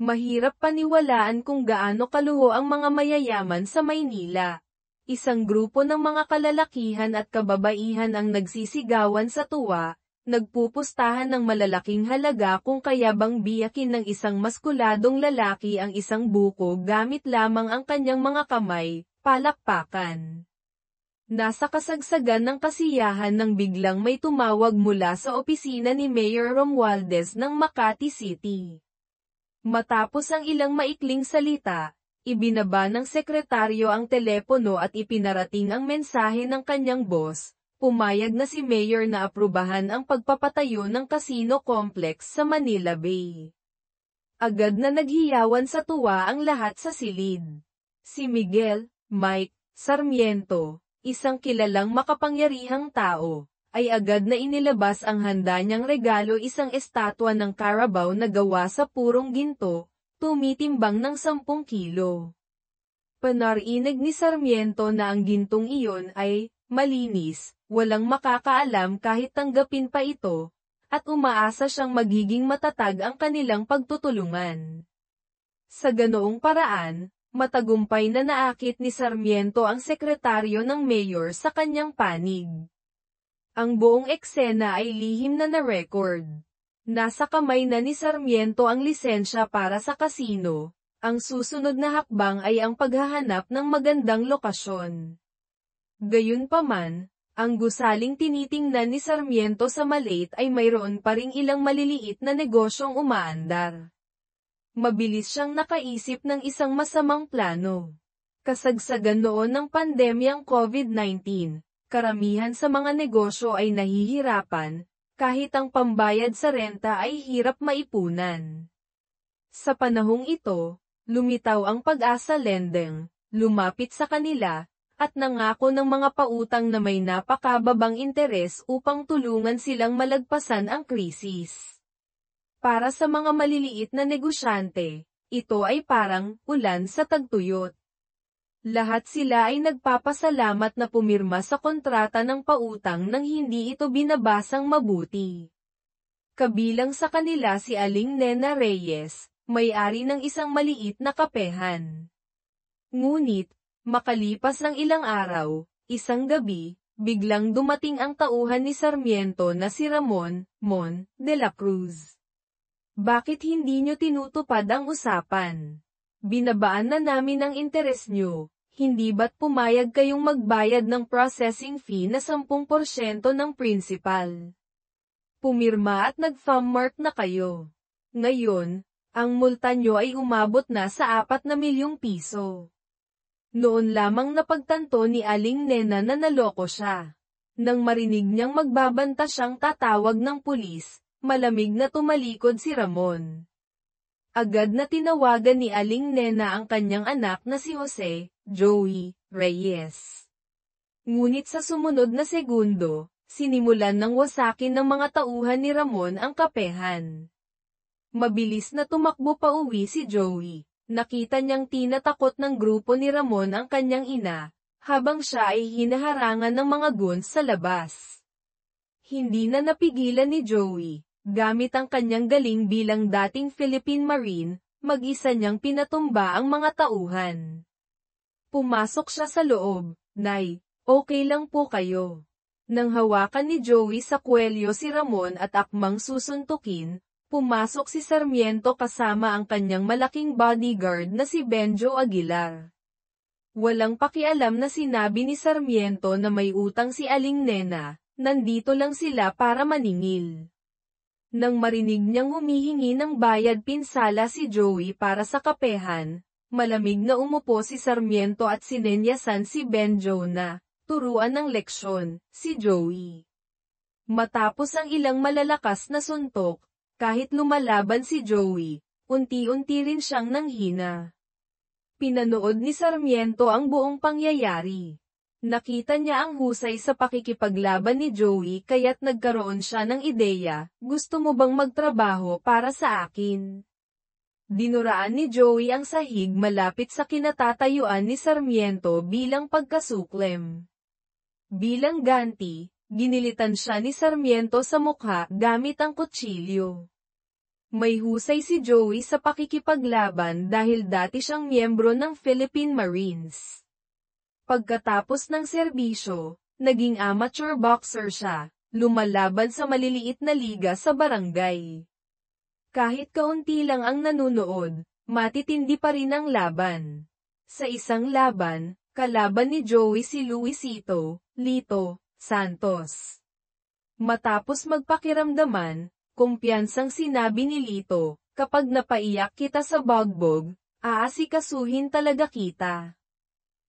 Mahirap paniwalaan kung gaano kaluho ang mga mayayaman sa Maynila. Isang grupo ng mga kalalakihan at kababaihan ang nagsisigawan sa tuwa, nagpupustahan ng malalaking halaga kung kaya bang biyakin ng isang maskuladong lalaki ang isang buko gamit lamang ang kanyang mga kamay, palakpakan. Nasa kasagsagan ng kasiyahan nang biglang may tumawag mula sa opisina ni Mayor Romualdez ng Makati City. Matapos ang ilang maikling salita, ibinaba ng sekretaryo ang telepono at ipinarating ang mensahe ng kanyang boss. Pumayag na si Mayor na aprubahan ang pagpapatayo ng casino complex sa Manila Bay. Agad na naghiyawan sa tuwa ang lahat sa silid. Si Miguel, Mike, Sarmiento, isang kilalang makapangyarihang tao, ay agad na inilabas ang handa niyang regalo, isang estatwa ng Carabao na gawa sa purong ginto, tumitimbang ng 10 kilo. Panarinig ni Sarmiento na ang gintong iyon ay malinis, walang makakaalam kahit tanggapin pa ito, at umaasa siyang magiging matatag ang kanilang pagtutulungan. Sa ganoong paraan, matagumpay na naakit ni Sarmiento ang sekretaryo ng mayor sa kanyang panig. Ang buong eksena ay lihim na na-record. Nasa kamay na ni Sarmiento ang lisensya para sa kasino. Ang susunod na hakbang ay ang paghahanap ng magandang lokasyon. Gayunpaman, ang gusaling tinitingnan ni Sarmiento sa maliit ay mayroon pa ring ilang maliliit na negosyong umaandar. Mabilis siyang nakaisip ng isang masamang plano. Kasagsagan noon ng pandemyang COVID-19. Karamihan sa mga negosyo ay nahihirapan, kahit ang pambayad sa renta ay hirap maipunan. Sa panahong ito, lumitaw ang Pag-asa Lending, lumapit sa kanila, at nangako ng mga pautang na may napakababang interes upang tulungan silang malagpasan ang krisis. Para sa mga maliliit na negosyante, ito ay parang ulan sa tagtuyot. Lahat sila ay nagpapasalamat na pumirma sa kontrata ng pautang nang hindi ito binabasang mabuti. Kabilang sa kanila si Aling Nena Reyes, may-ari ng isang maliit na kapehan. Ngunit, makalipas ng ilang araw, isang gabi, biglang dumating ang tauhan ni Sarmiento na si Ramon de la Cruz. Bakit hindi nyo tinutupad ang usapan? Binabaan na namin ang interes nyo, hindi ba't pumayag kayong magbayad ng processing fee na 10% ng principal? Pumirma at nag-thumb-mark na kayo. Ngayon, ang multa nyo ay umabot na sa 4 na milyong piso. Noon lamang napagtanto ni Aling Nena na naloko siya. Nang marinig niyang magbabanta siyang tatawag ng pulis, malamig na tumalikod si Ramon. Agad na tinawagan ni Aling Nena ang kanyang anak na si Jose, Joey, Reyes. Ngunit sa sumunod na segundo, sinimulan ng wasakin ng mga tauhan ni Ramon ang kapehan. Mabilis na tumakbo pa uwi si Joey. Nakita niyang tinatakot ng grupo ni Ramon ang kanyang ina, habang siya ay hinaharangan ng mga goons sa labas. Hindi na napigilan ni Joey. Gamit ang kanyang galing bilang dating Philippine Marine, mag-isa niyang pinatumba ang mga tauhan. Pumasok siya sa loob. Nay, okay lang po kayo. Nang hawakan ni Joey sa kwelyo si Ramon at akmang susuntukin, pumasok si Sarmiento kasama ang kanyang malaking bodyguard na si Benjo Aguilar. Walang pakialam na sinabi ni Sarmiento na may utang si Aling Nena, nandito lang sila para maningil. Nang marinig niyang humihingi ng bayad pinsala si Joey para sa kapehan, malamig na umupo si Sarmiento at sinenyasan si Benjo na turuan ng leksyon si Joey. Matapos ang ilang malalakas na suntok, kahit lumalaban si Joey, unti-unti rin siyang nanghina. Pinanood ni Sarmiento ang buong pangyayari. Nakita niya ang husay sa pakikipaglaban ni Joey kaya't nagkaroon siya ng ideya, gusto mo bang magtrabaho para sa akin? Dinuraan ni Joey ang sahig malapit sa kinatatayuan ni Sarmiento bilang pagkasuklem. Bilang ganti, ginilitan siya ni Sarmiento sa mukha gamit ang kutsilyo. May husay si Joey sa pakikipaglaban dahil dati siyang miyembro ng Philippine Marines. Pagkatapos ng serbisyo, naging amateur boxer siya, lumalaban sa maliliit na liga sa barangay. Kahit kaunti lang ang nanunood, matitindi pa rin ang laban. Sa isang laban, kalaban ni Joey si Luisito, Lito, Santos. Matapos magpakiramdaman, kumpiyansang sinabi ni Lito, kapag napaiyak kita sa bagbog, aasikasuhin talaga kita.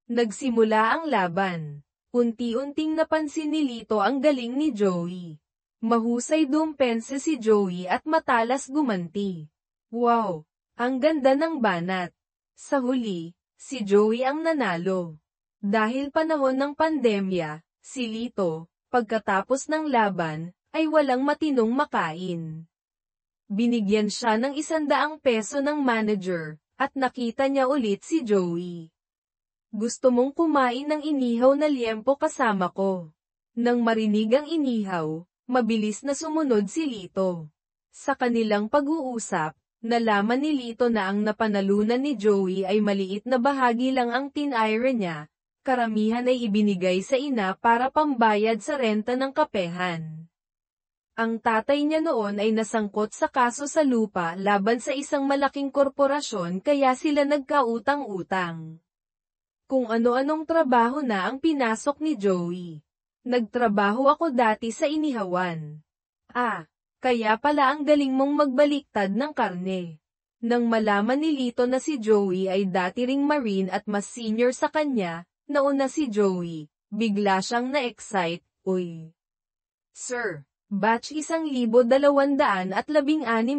Nagsimula ang laban. Unti-unting napansin ni Lito ang galing ni Joey. Mahusay dumpensa si Joey at matalas gumanti. Wow! Ang ganda ng banat. Sa huli, si Joey ang nanalo. Dahil panahon ng pandemya, si Lito, pagkatapos ng laban, ay walang matinong makain. Binigyan siya ng 100 peso ng manager, at nakita niya ulit si Joey. Gusto mong kumain ng inihaw na liempo kasama ko. Nang marinig ang inihaw, mabilis na sumunod si Lito. Sa kanilang pag-uusap, nalaman ni Lito na ang napanalunan ni Joey ay maliit na bahagi lang ang tinira niya, karamihan ay ibinigay sa ina para pambayad sa renta ng kapehan. Ang tatay niya noon ay nasangkot sa kaso sa lupa laban sa isang malaking korporasyon kaya sila nagkautang-utang. Kung ano-anong trabaho na ang pinasok ni Joey. Nagtrabaho ako dati sa inihawan. Kaya pala ang galing mong magbaliktad ng karne. Nang malaman ni Lito na si Joey ay dati ring Marine at mas senior sa kanya, nauna si Joey, bigla siyang na-excite, uy. Sir, batch 1216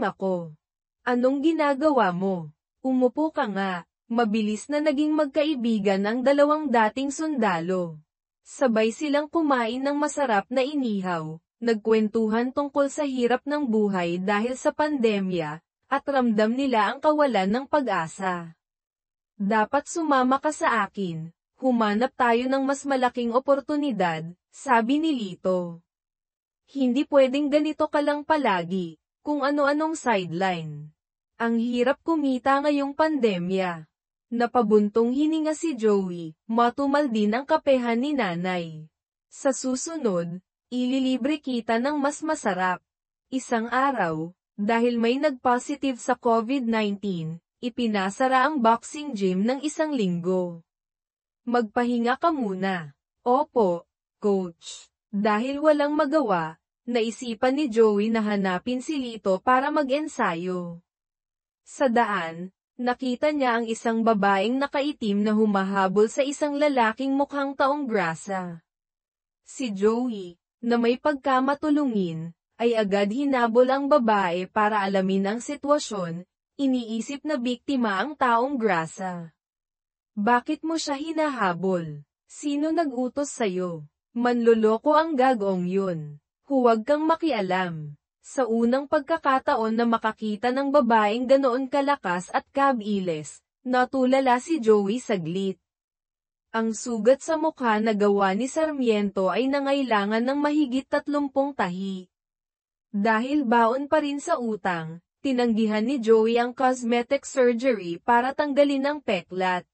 ako. Anong ginagawa mo? Umupo ka nga. Mabilis na naging magkaibigan ang dalawang dating sundalo. Sabay silang kumain ng masarap na inihaw, nagkwentuhan tungkol sa hirap ng buhay dahil sa pandemya, at ramdam nila ang kawalan ng pag-asa. Dapat sumama ka sa akin, humanap tayo ng mas malaking oportunidad, sabi ni Lito. Hindi pwedeng ganito ka lang palagi, kung ano-anong sideline. Ang hirap kumita ngayong pandemya. Napabuntong hininga si Joey, matumal din ang kapehan ni nanay. Sa susunod, ililibre kita ng mas masarap. Isang araw, dahil may nag-positive sa COVID-19, ipinasara ang boxing gym ng 1 linggo. Magpahinga ka muna. Opo, coach. Dahil walang magawa, naisipan ni Joey na hanapin si Lito para mag-ensayo. Sa daan, nakita niya ang isang babaeng nakaitim na humahabol sa isang lalaking mukhang taong grasa. Si Joey, na may pagkamatulungin, ay agad hinabol ang babae para alamin ang sitwasyon, iniisip na biktima ang taong grasa. Bakit mo siya hinahabol? Sino nag-utos sa'yo? Manloloko ang gagong yun. Huwag kang makialam. Sa unang pagkakataon na makakita ng babaeng ganoon kalakas at kabilis, natulala si Joey saglit. Ang sugat sa mukha na gawa ni Sarmiento ay nangailangan ng mahigit 30 tahi. Dahil baon pa rin sa utang, tinanggihan ni Joey ang cosmetic surgery para tanggalin ang peklat.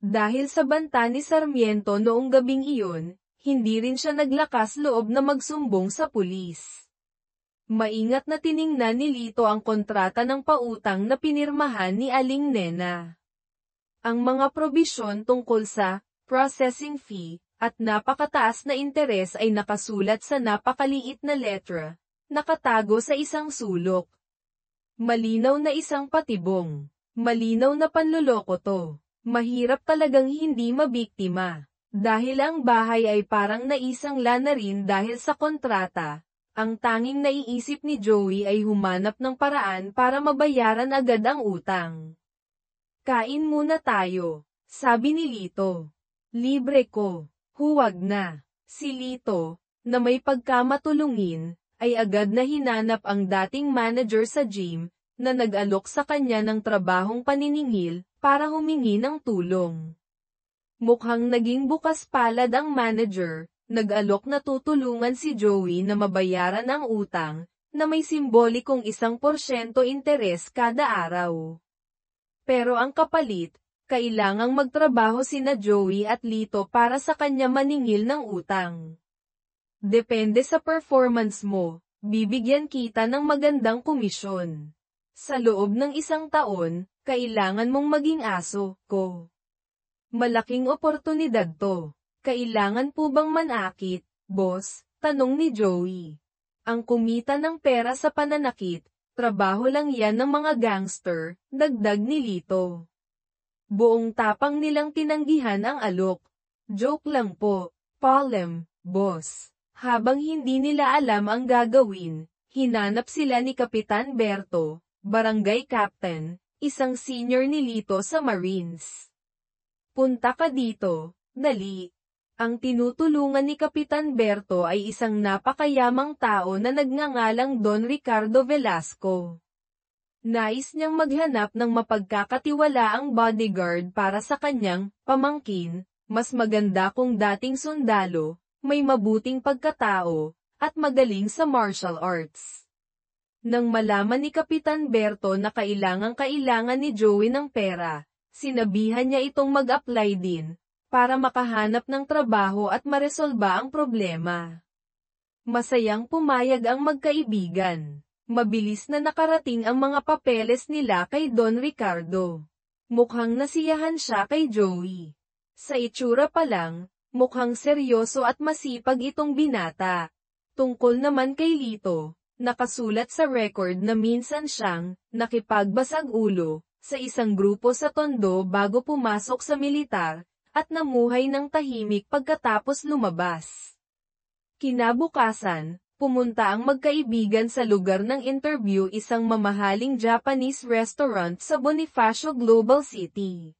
Dahil sa banta ni Sarmiento noong gabing iyon, hindi rin siya naglakas loob na magsumbong sa pulis. Maingat na tiningnan ni Lito ang kontrata ng pautang na pinirmahan ni Aling Nena. Ang mga probisyon tungkol sa processing fee at napakataas na interes ay nakasulat sa napakaliit na letra, nakatago sa isang sulok. Malinaw na isang patibong. Malinaw na panloloko to. Mahirap talagang hindi mabiktima. Dahil ang bahay ay parang naisangla na rin dahil sa kontrata. Ang tanging naiisip ni Joey ay humanap ng paraan para mabayaran agad ang utang. Kain muna tayo, sabi ni Lito. Libre ko. Huwag na. Si Lito, na may pagkamatulungin, ay agad na hinanap ang dating manager sa gym, na nag-alok sa kanya ng trabahong paniningil, para humingi ng tulong. Mukhang naging bukas palad ang manager, nag-alok na tutulungan si Joey na mabayaran ang utang, na may simbolikong 1% interes kada araw. Pero ang kapalit, kailangang magtrabaho sina Joey at Lito para sa kanya maningil ng utang. Depende sa performance mo, bibigyan kita ng magandang komisyon. Sa loob ng 1 taon, kailangan mong maging aso ko. Malaking oportunidad to. Kailangan po bang manakit, boss? Tanong ni Joey. Ang kumita ng pera sa pananakit, trabaho lang yan ng mga gangster, dagdag ni Lito. Buong tapang nilang tinanggihan ang alok. Joke lang po, Palem, boss. Habang hindi nila alam ang gagawin, hinanap sila ni Kapitan Berto, barangay captain, isang senior ni Lito sa Marines. Punta ka dito, dali. Ang tinutulungan ni Kapitan Berto ay isang napakayamang tao na nagngangalang Don Ricardo Velasco. Nais niyang maghanap ng mapagkakatiwalaang bodyguard para sa kanyang pamangkin, mas maganda kung dating sundalo, may mabuting pagkatao, at magaling sa martial arts. Nang malaman ni Kapitan Berto na kailangan ni Joey ng pera, sinabihan niya itong mag-apply din, para makahanap ng trabaho at maresolba ang problema. Masayang pumayag ang magkaibigan. Mabilis na nakarating ang mga papeles nila kay Don Ricardo. Mukhang nasiyahan siya kay Joey. Sa itsura pa lang, mukhang seryoso at masipag itong binata. Tungkol naman kay Lito, nakasulat sa record na minsan siyang nakipagbasag ulo sa isang grupo sa Tondo bago pumasok sa militar, at namuhay ng tahimik pagkatapos lumabas. Kinabukasan, pumunta ang magkaibigan sa lugar ng interview, isang mamahaling Japanese restaurant sa Bonifacio Global City.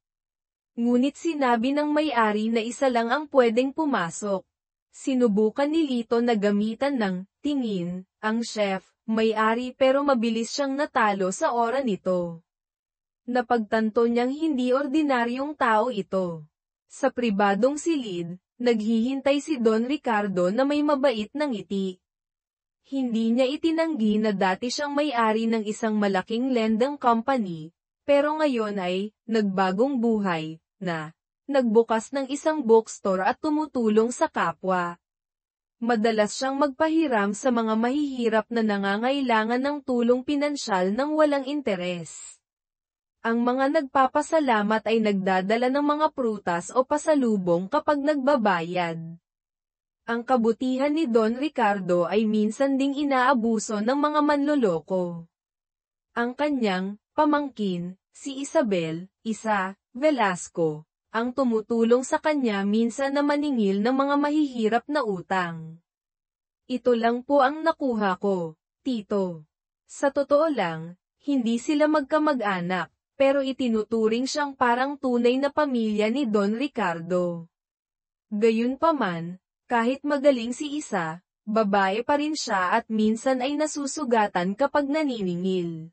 Ngunit sinabi ng may-ari na isa lang ang pwedeng pumasok. Sinubukan ni Lito na gamitan ng tingin ang chef, may-ari, pero mabilis siyang natalo sa ora nito. Napagtanto niyang hindi ordinaryong tao ito. Sa pribadong silid, naghihintay si Don Ricardo na may mabait na ngiti. Hindi niya itinanggi na dati siyang may-ari ng isang malaking lending company, pero ngayon ay nagbagong buhay na nagbukas ng isang bookstore at tumutulong sa kapwa. Madalas siyang magpahiram sa mga mahihirap na nangangailangan ng tulong pinansyal ng walang interes. Ang mga nagpapasalamat ay nagdadala ng mga prutas o pasalubong kapag nagbabayad. Ang kabutihan ni Don Ricardo ay minsan ding inaabuso ng mga manloloko. Ang kanyang pamangkin, si Isabel, Velasco, ang tumutulong sa kanya minsan na maningil ng mga mahihirap na utang. Ito lang po ang nakuha ko, Tito. Sa totoo lang, hindi sila magkamag-anak, pero itinuturing siyang parang tunay na pamilya ni Don Ricardo. Gayunpaman, kahit magaling si Isa, babae pa rin siya at minsan ay nasusugatan kapag naniningil.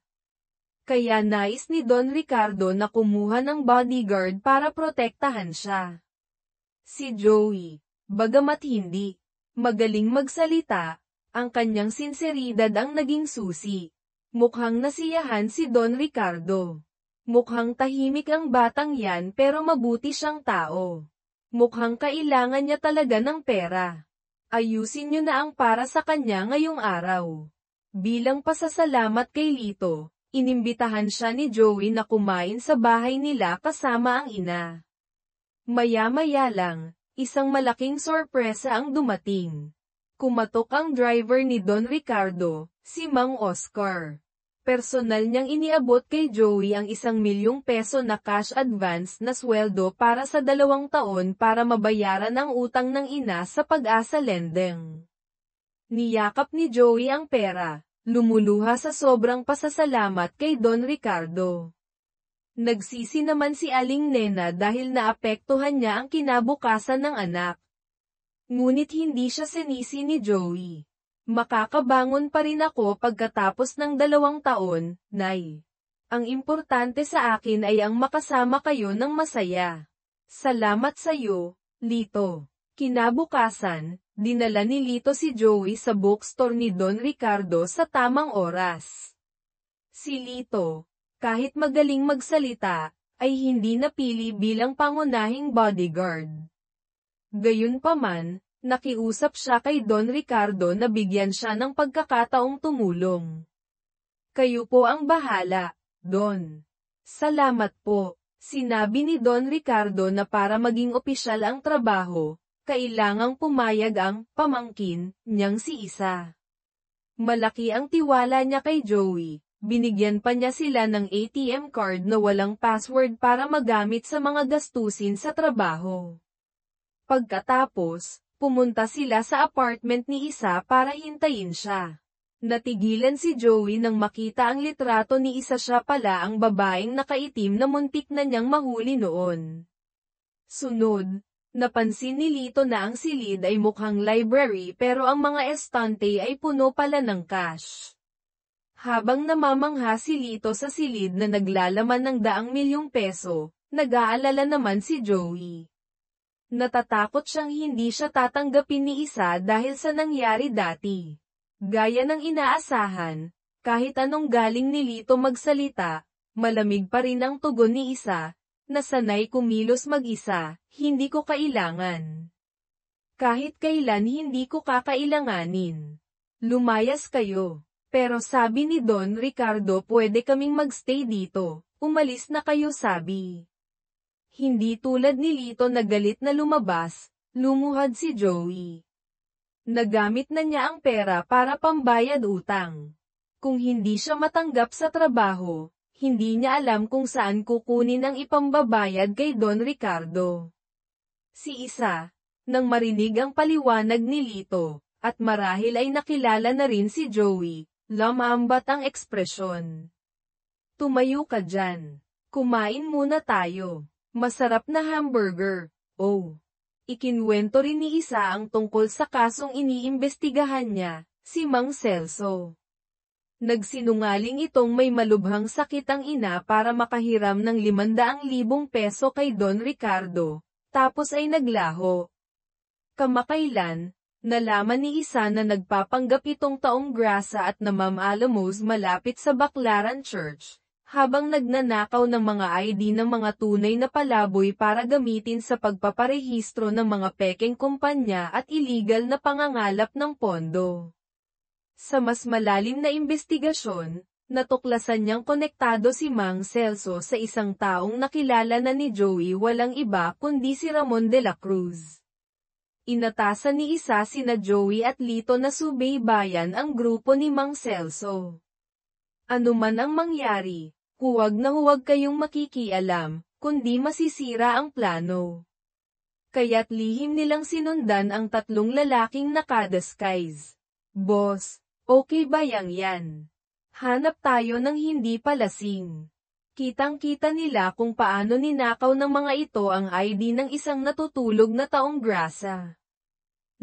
Kaya nais ni Don Ricardo na kumuha ng bodyguard para protektahan siya. Si Joey, bagamat hindi magaling magsalita, ang kanyang sinseridad ang naging susi. Mukhang nasiyahan si Don Ricardo. Mukhang tahimik ang batang yan pero mabuti siyang tao. Mukhang kailangan niya talaga ng pera. Ayusin niyo na ang para sa kanya ngayong araw. Bilang pasasalamat kay Lito, inimbitahan siya ni Joey na kumain sa bahay nila kasama ang ina. Maya-maya lang, isang malaking sorpresa ang dumating. Kumatok ang driver ni Don Ricardo, si Mang Oscar. Personal niyang iniabot kay Joey ang 1,000,000 peso na cash advance na sweldo para sa 2 taon para mabayaran ang utang ng ina sa Pag-asa Lending. Niyakap ni Joey ang pera, lumuluha sa sobrang pasasalamat kay Don Ricardo. Nagsisi naman si Aling Nena dahil naapektuhan niya ang kinabukasan ng anak. Ngunit hindi siya sinisi ni Joey. Makakabangon pa rin ako pagkatapos ng 2 taon, Nay. Ang importante sa akin ay ang makasama kayo ng masaya. Salamat sa iyo, Lito. Kinabukasan, dinala ni Lito si Joey sa bookstore ni Don Ricardo sa tamang oras. Si Lito, kahit magaling magsalita, ay hindi napili bilang pangunahing bodyguard. Gayunpaman, nakiusap siya kay Don Ricardo na bigyan siya ng pagkakataong tumulong. "Kayo po ang bahala, Don." "Salamat po," sinabi ni Don Ricardo na para maging opisyal ang trabaho, kailangang pumayag ang pamangkin niyang si Isa. Malaki ang tiwala niya kay Joey. Binigyan pa niya sila ng ATM card na walang password para magamit sa mga gastusin sa trabaho. Pagkatapos, pumunta sila sa apartment ni Isa para hintayin siya. Natigilan si Joey nang makita ang litrato ni Isa, siya pala ang babaeng nakaitim na muntik na niyang mahuli noon. Sunod, napansin ni Lito na ang silid ay mukhang library pero ang mga estante ay puno pala ng cash. Habang namamangha si Lito sa silid na naglalaman ng ₱100,000, nag-aalala naman si Joey. Natatakot siyang hindi siya tatanggapin ni Isa dahil sa nangyari dati. Gaya ng inaasahan, kahit anong galing ni Lito magsalita, malamig pa rin ang tugon ni Isa, na sanay kumilos mag-isa, "Hindi ko kailangan. Kahit kailan hindi ko kakailanganin. Lumayas kayo." Pero sabi ni Don Ricardo, "Pwede kaming magstay dito, umalis na kayo," sabi. Hindi tulad ni Lito na galit na lumabas, lumuhad si Joey. Nagamit na niya ang pera para pambayad utang. Kung hindi siya matanggap sa trabaho, hindi niya alam kung saan kukunin ang ipambabayad kay Don Ricardo. Si Isa, nang marinig ang paliwanag ni Lito, at marahil ay nakilala na rin si Joey, lumambat ang ekspresyon. "Tumayo ka dyan. Kumain muna tayo. Masarap na hamburger." Oh. Ikinwento rin ni Isa ang tungkol sa kasong iniimbestigahan niya, si Mang Celso. Nagsinungaling itong may malubhang sakit ang ina para makahiram ng ₱500,000 kay Don Ricardo, tapos ay naglaho. Kamakailan, nalaman ni Isa na nagpapanggap itong taong grasa at namamaalamos malapit sa Baclaran Church, habang nagnanakaw ng mga ID ng mga tunay na palaboy para gamitin sa pagpaparehistro ng mga pekeng kumpanya at iligal na pangangalap ng pondo. Sa mas malalim na imbestigasyon, natuklasan niyang konektado si Mang Celso sa isang taong nakilala na ni Joey, walang iba kundi si Ramon de la Cruz. Inatasan ni Isa sina Joey at Lito na subaybayan ang grupo ni Mang Celso. Ano man ang mangyari, huwag na huwag kayong makikialam, kundi masisira ang plano. Kaya't lihim nilang sinundan ang tatlong lalaking nakadisguise. "Boss, okay ba yan? Hanap tayo ng hindi palasing." Kitang-kita nila kung paano ninakaw ng mga ito ang ID ng isang natutulog na taong grasa.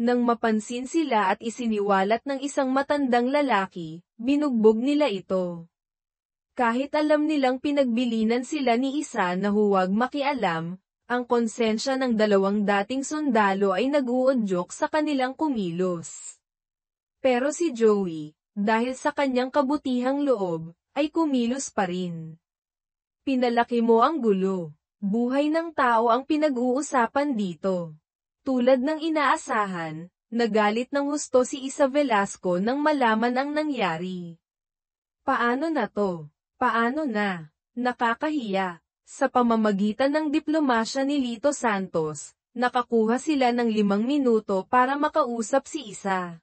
Nang mapansin sila at isiniwalat ng isang matandang lalaki, binugbog nila ito. Kahit alam nilang pinagbilinan sila ni Isa na huwag makialam, ang konsensya ng dalawang dating sundalo ay nag-uudyok sa kanilang kumilos. Pero si Joey, dahil sa kanyang kabutihang loob, ay kumilos pa rin. Pinalaki mo ang gulo. Buhay ng tao ang pinag-uusapan dito. Tulad ng inaasahan, nagalit ng husto si Isa Velasco nang malaman ang nangyari. "Paano na to? Paano na? Nakakahiya." Sa pamamagitan ng diplomasya ni Lito Santos, nakakuha sila ng 5 minuto para makausap si Isa.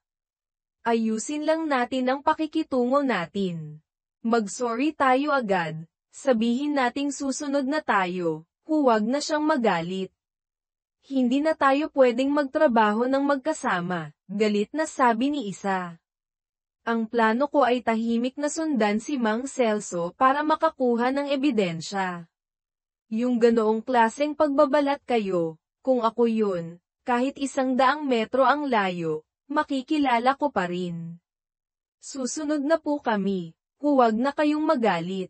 "Ayusin lang natin ang pakikitungo natin. Mag-sorry tayo agad. Sabihin nating susunod na tayo, huwag na siyang magalit. Hindi na tayo pwedeng magtrabaho ng magkasama," galit na sabi ni Isa. "Ang plano ko ay tahimik na sundan si Mang Celso para makakuha ng ebidensya. Yung ganoong klaseng pagbabalat kayo, kung ako yun, kahit 100 metro ang layo, makikilala ko pa rin. Susunod na po kami, huwag na kayong magalit."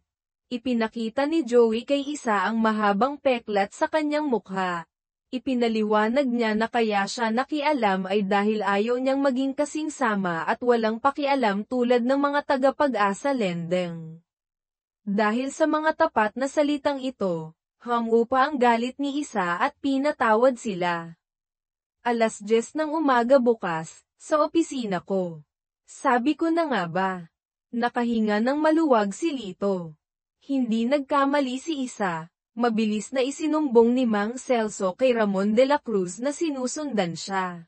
Ipinakita ni Joey kay Isa ang mahabang peklat sa kanyang mukha. Ipinaliwanag niya na kaya siya nakialam ay dahil ayaw niyang maging kasing sama at walang pakialam tulad ng mga tagapag-asa lendeng. Dahil sa mga tapat na salitang ito, humupa ang galit ni Isa at pinatawad sila. 10:00 ng umaga bukas, sa opisina ko. Sabi ko na nga ba? Nakahinga ng maluwag si Lito. Hindi nagkamali si Isa, mabilis na isinumbong ni Mang Celso kay Ramon de la Cruz na sinusundan siya.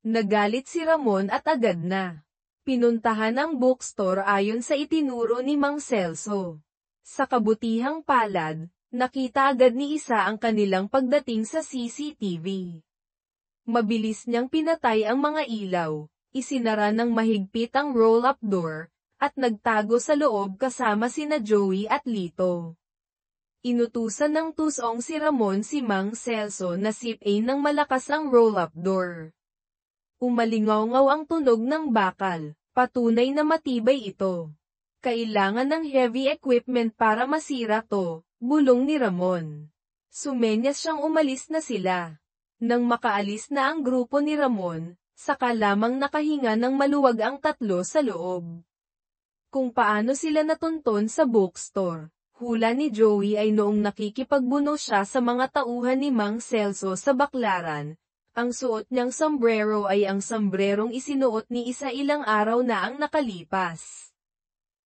Nagalit si Ramon at agad na pinuntahan ang bookstore ayon sa itinuro ni Mang Celso. Sa kabutihang palad, nakita agad ni Isa ang kanilang pagdating sa CCTV. Mabilis niyang pinatay ang mga ilaw, isinara ng mahigpit ang roll-up door, at nagtago sa loob kasama sina Joey at Lito. Inutusan ng tusong si Ramon si Mang Celso na sipain ng malakas ang roll-up door. Umalingaw-ngaw ang tunog ng bakal, patunay na matibay ito. Kailangan ng heavy equipment para masira to, bulong ni Ramon. Sumenyas siyang umalis na sila. Nang makaalis na ang grupo ni Ramon, saka lamang nakahinga ng maluwag ang tatlo sa loob. Kung paano sila natunton sa bookstore, hula ni Joey ay noong nakikipagbuno siya sa mga tauhan ni Mang Celso sa Baklaran. Ang suot niyang sombrero ay ang sombrerong isinuot ni Isa ilang araw na ang nakalipas.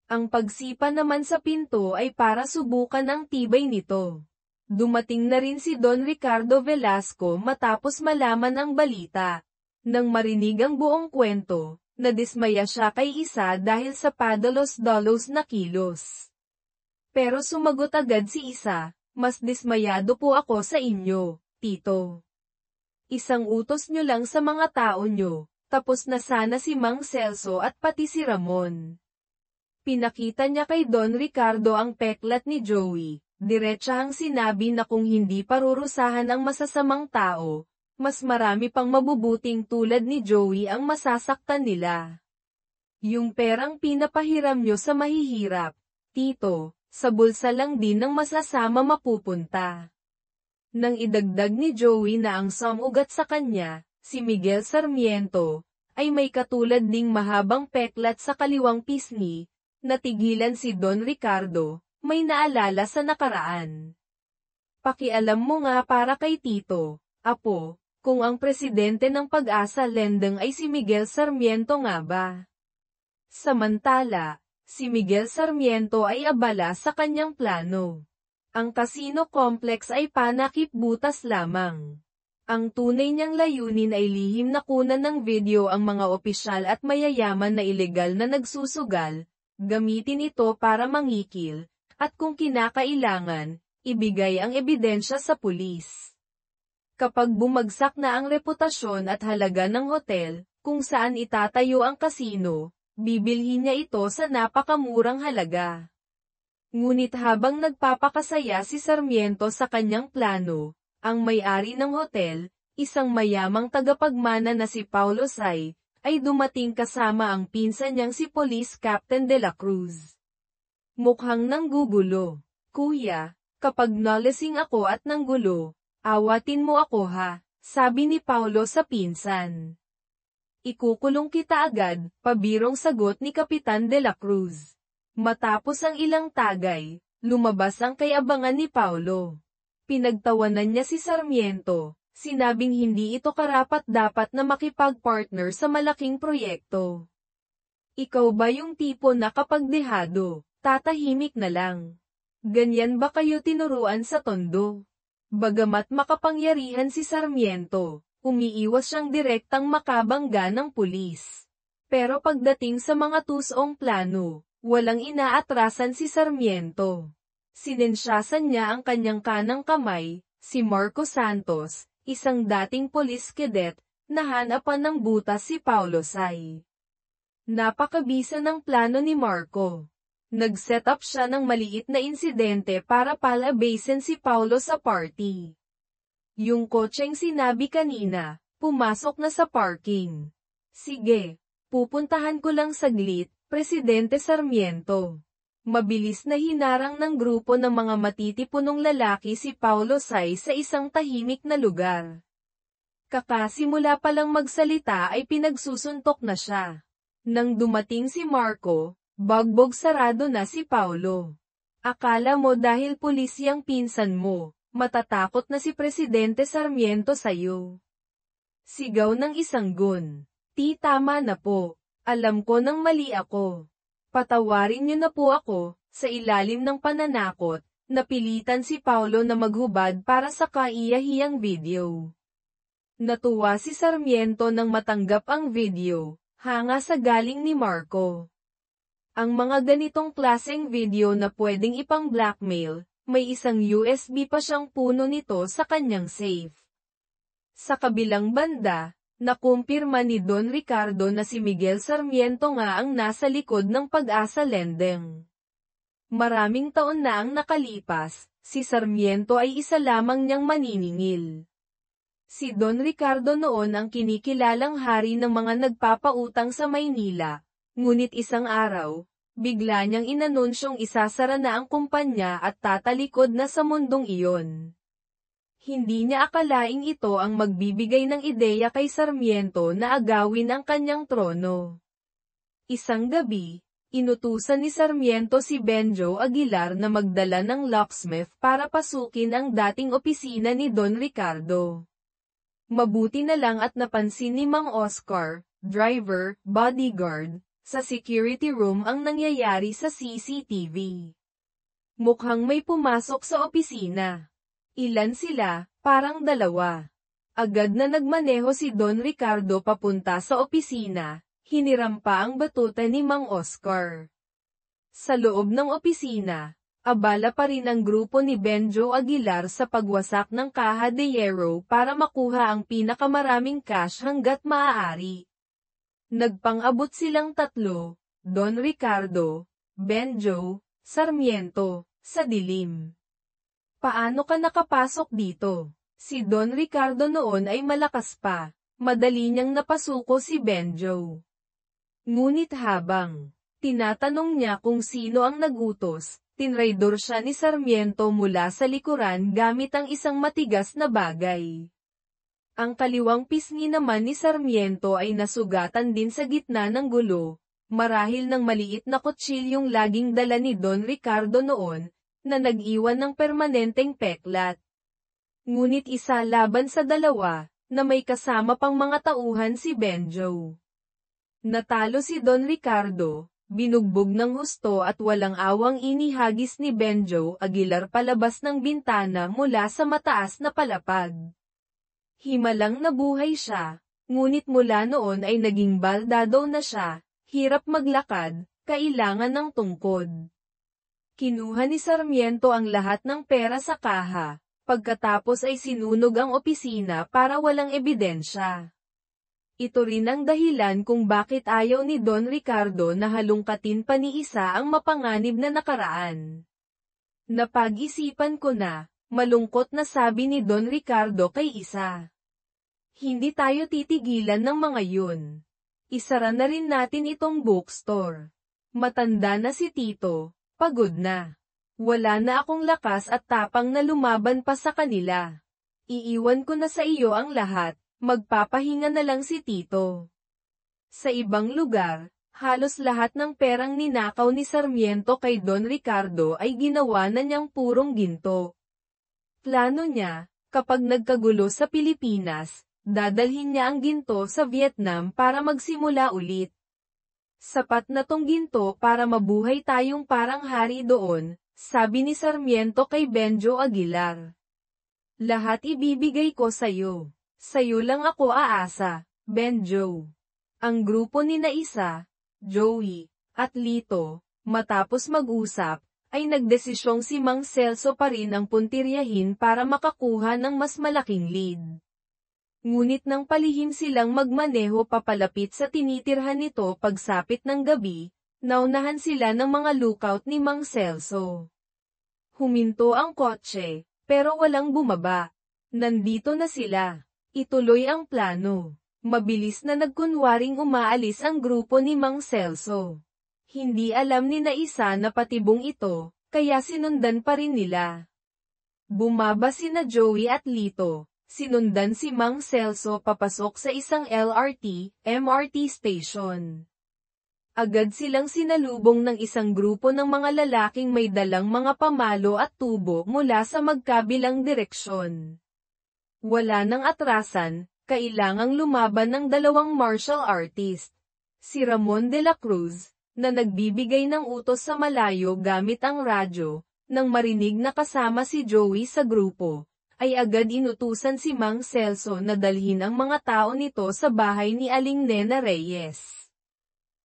Ang pagsipa naman sa pinto ay para subukan ang tibay nito. Dumating na rin si Don Ricardo Velasco matapos malaman ang balita. Nang marinig ang buong kwento, nadismaya siya kay Isa dahil sa padalos-dalos na kilos. Pero sumagot agad si Isa, "Mas dismayado po ako sa inyo, Tito. Isang utos nyo lang sa mga tao nyo, tapos na sana si Mang Celso at pati si Ramon." Pinakita niya kay Don Ricardo ang peklat ni Joey, diretsahang sinabi na kung hindi parurusahan ang masasamang tao, mas marami pang mabubuting tulad ni Joey ang masasaktan nila. Yung perang pinapahiram nyo sa mahihirap, Tito, sa bulsa lang din ng masasama mapupunta. Nang idagdag ni Joey na ang sumugat sa kanya, si Miguel Sarmiento, ay may katulad ding mahabang peklat sa kaliwang pisngi, natigilan si Don Ricardo, may naalala sa nakaraan. Pakialam mo nga para kay Tito, Apo, kung ang presidente ng Pag-asa Lendeng ay si Miguel Sarmiento nga ba? Samantala, si Miguel Sarmiento ay abala sa kanyang plano. Ang casino complex ay panakip-butas lamang. Ang tunay niyang layunin ay lihim na kunan ng video ang mga opisyal at mayayaman na ilegal na nagsusugal, gamitin ito para mangikil, at kung kinakailangan, ibigay ang ebidensya sa pulis. Kapag bumagsak na ang reputasyon at halaga ng hotel, kung saan itatayo ang kasino, bibilhin niya ito sa napakamurang halaga. Ngunit habang nagpapakasaya si Sarmiento sa kanyang plano, ang may-ari ng hotel, isang mayamang tagapagmana na si Paulo Say, ay dumating kasama ang pinsan niyang si Police Captain de la Cruz. Mukhang nanggugulo. "Kuya, kapag nalasing ako at nanggulo, awatin mo ako ha," sabi ni Paulo sa pinsan. "Ikukulong kita agad," pabirong sagot ni Kapitan de la Cruz. Matapos ang ilang tagay, lumabas ang kayabangan ni Paulo. Pinagtawanan niya si Sarmiento, sinabing hindi ito karapat-dapat na makipag-partner sa malaking proyekto. "Ikaw ba yung tipo na kapag dehado, tatahimik na lang? Ganyan ba kayo tinuruan sa tondo?" Bagamat makapangyarihan si Sarmiento, umiiwas siyang direktang makabangga ng pulis. Pero pagdating sa mga tusong plano, walang inaatrasan si Sarmiento. Sinensyasan niya ang kanyang kanang kamay, si Marco Santos, isang dating police cadet, na hanapan ng butas si Paulo Say. Napakabisa ng plano ni Marco. Nag-set up siya ng maliit na insidente para palabasin si Paulo sa party. Yung kotseng sinabi kanina, pumasok na sa parking. "Sige, pupuntahan ko lang saglit, Presidente Sarmiento." Mabilis na hinarang ng grupo ng mga matitipunong lalaki si Paulo Say sa isang tahimik na lugar. Kakasimula palang magsalita ay pinagsusuntok na siya. Nang dumating si Marco, bagbog sarado na si Paulo. Akala mo dahil pulis yang pinsan mo, matatakot na si Presidente Sarmiento sa'yo. Sigaw ng isang gun. Tama na po. Alam ko nang mali ako. Patawarin niyo na po ako. Sa ilalim ng pananakot, napilitan si Paulo na maghubad para sa kaiyahiyang video. Natuwa si Sarmiento nang matanggap ang video, hanga sa galing ni Marco. Ang mga ganitong klaseng video na pwedeng ipang-blackmail, may isang USB pa siyang puno nito sa kanyang safe. Sa kabilang banda, nakumpirma ni Don Ricardo na si Miguel Sarmiento nga ang nasa likod ng Pag-asa Lending. Maraming taon na ang nakalipas, si Sarmiento ay isa lamang niyang maniningil. Si Don Ricardo noon ang kinikilalang hari ng mga nagpapautang sa Maynila, ngunit isang araw, bigla niyang inanunsyong isasara na ang kumpanya at tatalikod na sa mundong iyon. Hindi niya akalaing ito ang magbibigay ng ideya kay Sarmiento na agawin ang kanyang trono. Isang gabi, inutusan ni Sarmiento si Benjo Aguilar na magdala ng locksmith para pasukin ang dating opisina ni Don Ricardo. Mabuti na lang at napansin ni Mang Oscar, driver, bodyguard, sa security room ang nangyayari sa CCTV. Mukhang may pumasok sa opisina. Ilan sila? Parang dalawa. Agad na nagmaneho si Don Ricardo papunta sa opisina, hiniram pa ang batuta ni Mang Oscar. Sa loob ng opisina, abala pa rin ang grupo ni Benjo Aguilar sa pagwasak ng Caja de Hierro para makuha ang pinakamaraming cash hanggat maaari. Nagpang-abot silang tatlo, Don Ricardo, Benjo, Sarmiento, sa dilim. Paano ka nakapasok dito? Si Don Ricardo noon ay malakas pa, madali niyang napasuko si Benjo. Ngunit habang tinatanong niya kung sino ang nagutos, tinraidor siya ni Sarmiento mula sa likuran gamit ang isang matigas na bagay. Ang kaliwang pisngi naman ni Sarmiento ay nasugatan din sa gitna ng gulo, marahil ng maliit na kutsilyong laging dala ni Don Ricardo noon, na nag-iwan ng permanenteng peklat. Ngunit isa laban sa dalawa, na may kasama pang mga tauhan si Benjo. Natalo si Don Ricardo, binugbog ng husto at walang awang inihagis ni Benjo Aguilar palabas ng bintana mula sa mataas na palapag. Himalang nabuhay siya, ngunit mula noon ay naging baldado na siya, hirap maglakad, kailangan ng tungkod. Kinuha ni Sarmiento ang lahat ng pera sa kaha, pagkatapos ay sinunog ang opisina para walang ebidensya. Ito rin ang dahilan kung bakit ayaw ni Don Ricardo na halungkatin pa ni Isa ang mapanganib na nakaraan. Napag-isipan ko na, malungkot na sabi ni Don Ricardo kay Isa. Hindi tayo titigilan ng mga yun. Isara na rin natin itong bookstore. Matanda na si Tito. Pagod na. Wala na akong lakas at tapang na lumaban pa sa kanila. Iiwan ko na sa iyo ang lahat, magpapahinga na lang si Tito. Sa ibang lugar, halos lahat ng perang ninakaw ni Sarmiento kay Don Ricardo ay ginawa na niyang purong ginto. Plano niya, kapag nagkagulo sa Pilipinas, dadalhin niya ang ginto sa Vietnam para magsimula ulit. Sapat na tong ginto para mabuhay tayong parang hari doon, sabi ni Sarmiento kay Benjo Aguilar. Lahat ibibigay ko sa'yo. Sa'yo lang ako aasa, Benjo. Ang grupo ni Isa, Joey, at Lito, matapos mag-usap, ay nagdesisyong si Mang Celso pa rin ang puntiryahin para makakuha ng mas malaking lead. Ngunit nang palihim silang magmaneho papalapit sa tinitirhan nito pagsapit ng gabi, naunahan sila ng mga lookout ni Mang Celso. Huminto ang kotse, pero walang bumaba. Nandito na sila. Ituloy ang plano. Mabilis na nagkunwaring umaalis ang grupo ni Mang Celso. Hindi alam ni Naisa na patibong ito, kaya sinundan pa rin nila. Bumaba sina Joey at Lito, sinundan si Mang Celso papasok sa isang LRT, MRT station. Agad silang sinalubong ng isang grupo ng mga lalaking may dalang mga pamalo at tubo mula sa magkabilang direksyon. Wala nang atrasan, kailangang lumaban ng dalawang martial artist. Si Ramon de la Cruz, na nagbibigay ng utos sa malayo gamit ang radyo, nang marinig na kasama si Joey sa grupo, ay agad inutusan si Mang Celso na dalhin ang mga tao nito sa bahay ni Aling Nena Reyes.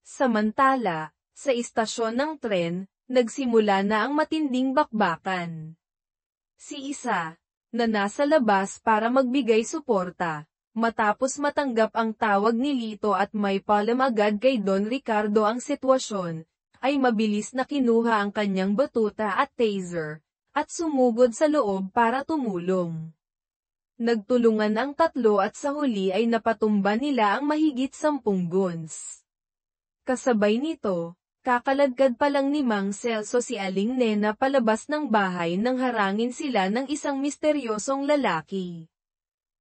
Samantala, sa istasyon ng tren, nagsimula na ang matinding bakbakan. Si Isa, na nasa labas para magbigay suporta, matapos matanggap ang tawag ni Lito at may paalam agad kay Don Ricardo ang sitwasyon, ay mabilis na kinuha ang kanyang batuta at taser, at sumugod sa loob para tumulong. Nagtulungan ang tatlo at sa huli ay napatumba nila ang mahigit 10 guns. Kasabay nito, kakaladkad pa lang ni Mang Celso si Aling Nena palabas ng bahay nang harangin sila ng isang misteryosong lalaki.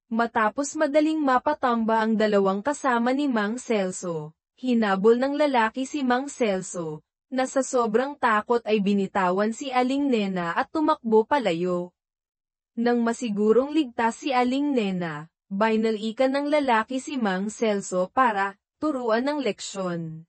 Matapos madaling mapatamba ang dalawang kasama ni Mang Celso, hinabol ng lalaki si Mang Celso, na sa sobrang takot ay binitawan si Aling Nena at tumakbo palayo. Nang masigurong ligtas si Aling Nena, binalikan ng lalaki si Mang Celso para turuan ng leksyon.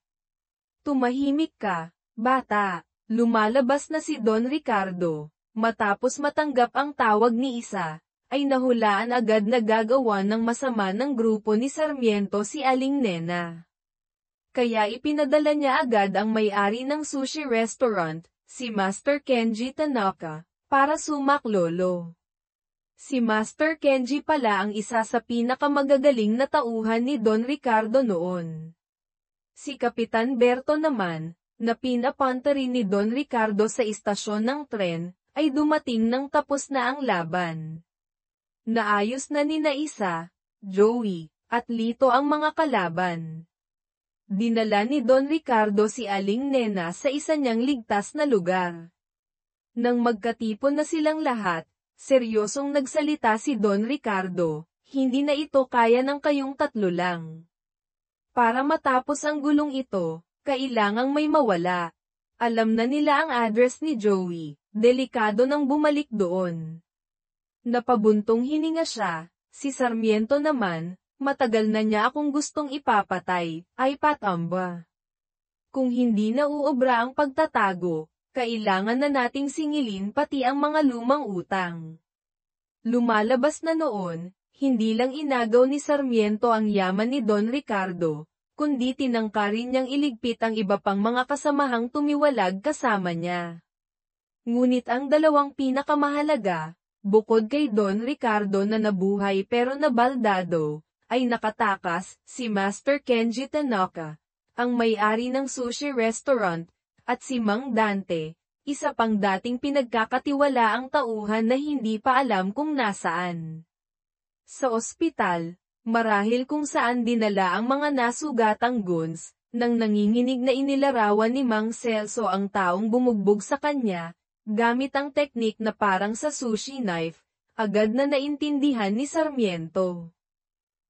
Tumahimik ka, bata. Lumalabas na si Don Ricardo. Matapos matanggap ang tawag ni Isa, ay nahulaan agad na gagawa ng masama ng grupo ni Sarmiento si Aling Nena. Kaya ipinadala niya agad ang may-ari ng sushi restaurant, si Master Kenji Tanaka, para sumaklolo. Si Master Kenji pala ang isa sa pinakamagagaling na tauhan ni Don Ricardo noon. Si Kapitan Berto naman, na pinapunta rin ni Don Ricardo sa istasyon ng tren, ay dumating nang tapos na ang laban. Naayos na ni Naisa, Joey, at Lito ang mga kalaban. Dinala ni Don Ricardo si Aling Nena sa isa niyang ligtas na lugar. Nang magkatipon na silang lahat, seryosong nagsalita si Don Ricardo, hindi na ito kaya ng kayong tatlo lang. Para matapos ang gulong ito, kailangang may mawala. Alam na nila ang address ni Joey, delikado nang bumalik doon. Napabuntong hininga siya, si Sarmiento naman, matagal na niya akong gustong ipapatay, ay patamba. Kung hindi na uobra ang pagtatago, kailangan na nating singilin pati ang mga lumang utang. Lumalabas na noon, hindi lang inagaw ni Sarmiento ang yaman ni Don Ricardo, kundi tinangkarin niyang iligpit ang iba pang mga kasamahang tumiwalag kasama niya. Ngunit ang dalawang pinakamahalaga, bukod kay Don Ricardo na nabuhay pero nabaldado, ay nakatakas, si Master Kenji Tanaka, ang may-ari ng sushi restaurant, at si Mang Dante, isa pang dating pinagkakatiwalaang tauhan na hindi pa alam kung nasaan. Sa ospital, marahil kung saan dinala ang mga nasugatang guns, nang nanginginig na inilarawan ni Mang Celso ang taong bumugbog sa kanya, gamit ang teknik na parang sa sushi knife, agad na naintindihan ni Sarmiento.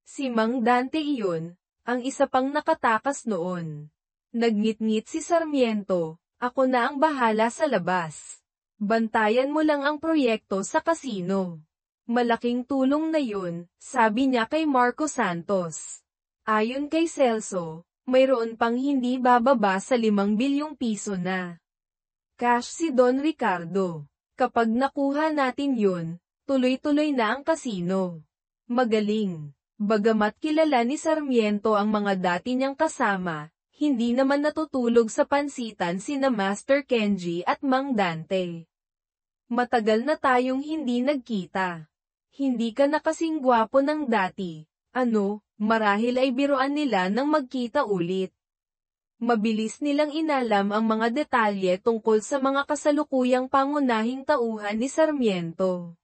Si Mang Dante iyon, ang isa pang nakatakas noon. Nagngit-ngit si Sarmiento, ako na ang bahala sa labas. Bantayan mo lang ang proyekto sa kasino. Malaking tulong na yun, sabi niya kay Marco Santos. Ayon kay Celso, mayroon pang hindi bababa sa 5 bilyong piso na cash si Don Ricardo. Kapag nakuha natin yun, tuloy-tuloy na ang kasino. Magaling. Bagamat kilala ni Sarmiento ang mga dati niyang kasama, hindi naman natutulog sa pansitan sina Master Kenji at Mang Dante. Matagal na tayong hindi nagkita. Hindi ka na kasing gwapo ng dati. Marahil ay biruan nila nang magkita ulit. Mabilis nilang inalam ang mga detalye tungkol sa mga kasalukuyang pangunahing tauhan ni Sarmiento.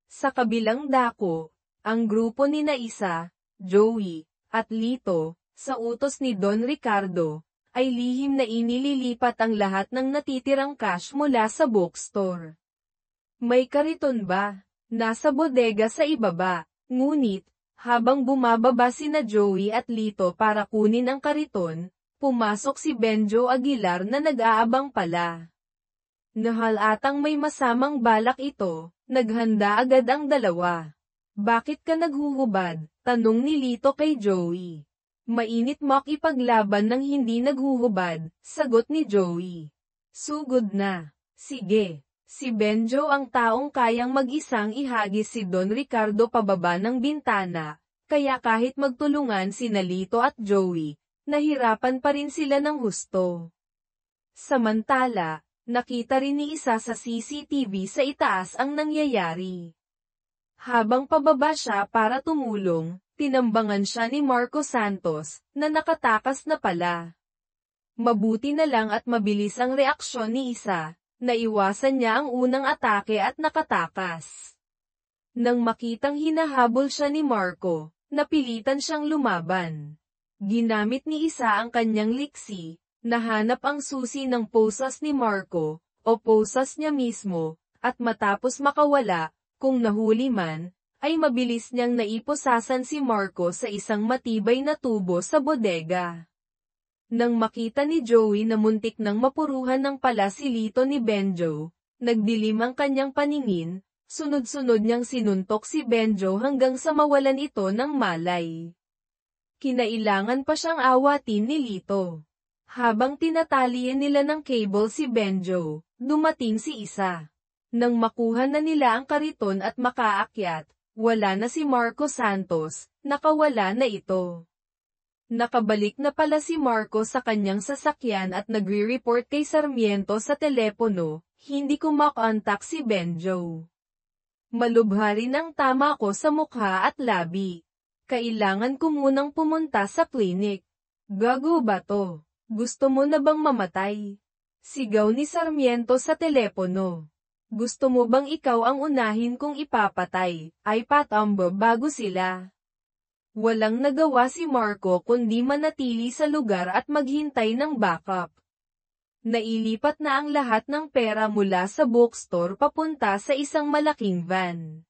Sa kabilang dako, ang grupo ni Naisa, Joey, at Lito, sa utos ni Don Ricardo, ay lihim na inililipat ang lahat ng natitirang cash mula sa bookstore. May kariton ba? Nasa bodega sa ibaba. Ngunit, habang bumababa sina Joey at Lito para kunin ang kariton, pumasok si Benjo Aguilar na nag-aabang pala. Nahalatang may masamang balak ito, naghanda agad ang dalawa. Bakit ka naghuhubad? Tanong ni Lito kay Joey. Mainit makipaglaban ng hindi naghuhubad, sagot ni Joey. Sugod na. Sige. Si Benjo ang taong kayang mag-isang ihagis si Don Ricardo pababa ng bintana, kaya kahit magtulungan sina Lito at Joey, nahirapan pa rin sila ng husto. Samantala, nakita rin ni isa sa CCTV sa itaas ang nangyayari. Habang pababa siya para tumulong, tinambangan siya ni Marco Santos, na nakatakas na pala. Mabuti na lang at mabilis ang reaksyon ni isa, naiwasan niya ang unang atake at nakatakas. Nang makitang hinahabol siya ni Marco, napilitan siyang lumaban. Ginamit ni isa ang kanyang liksi, nahanap ang susi ng posas ni Marco, o posas niya mismo, at matapos makawala, kung nahuli man, ay mabilis niyang naiposasan si Marco sa isang matibay na tubo sa bodega. Nang makita ni Joey na muntik nang mapuruhan ng pala si Lito ni Benjo, nagdilim ang kanyang paningin, sunod-sunod niyang sinuntok si Benjo hanggang sa mawalan ito ng malay. Kinailangan pa siyang awatin ni Lito. Habang tinatalian nila ng cable si Benjo, dumating si isa. Nang makuha na nila ang kariton at makaakyat, wala na si Marco Santos, nakawala na ito. Nakabalik na pala si Marco sa kanyang sasakyan at nagre-report kay Sarmiento sa telepono, hindi ko makontak si Benjo. Malubha rin ang tama ko sa mukha at labi. Kailangan ko munang pumunta sa klinik. Gago ba to? Gusto mo na bang mamatay? Sigaw ni Sarmiento sa telepono. Gusto mo bang ikaw ang unahin kong ipapatay, ay patambo bago sila? Walang nagawa si Marco kundi manatili sa lugar at maghintay ng backup. Nailipat na ang lahat ng pera mula sa bookstore papunta sa isang malaking van.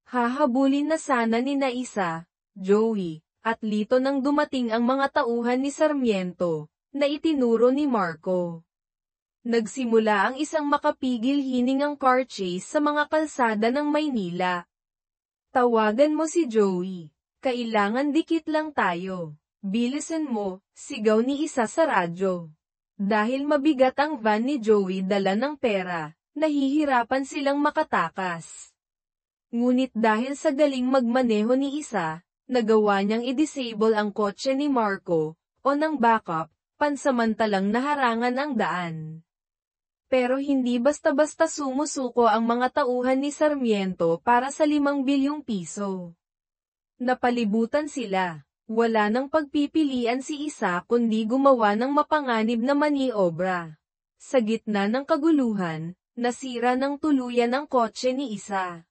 Hahabulin na sana ni Isa, Joey, at Lito nang dumating ang mga tauhan ni Sarmiento, na itinuro ni Marco. Nagsimula ang isang makapigil hiningang car chase sa mga kalsada ng Maynila. Tawagan mo si Joey. Kailangan dikit lang tayo. Bilisan mo, sigaw ni isa sa radyo. Dahil mabigat ang van ni Joey dala ng pera, nahihirapan silang makatakas. Ngunit dahil sa galing magmaneho ni isa, nagawa niyang i-disable ang kotse ni Marco, o ng backup, pansamantalang naharangan ang daan. Pero hindi basta-basta sumusuko ang mga tauhan ni Sarmiento para sa 5 bilyong piso. Napalibutan sila. Wala nang pagpipilian si isa kundi gumawa ng mapanganib na maniobra. Sa gitna ng kaguluhan, nasira ng tuluyan ang kotse ni isa.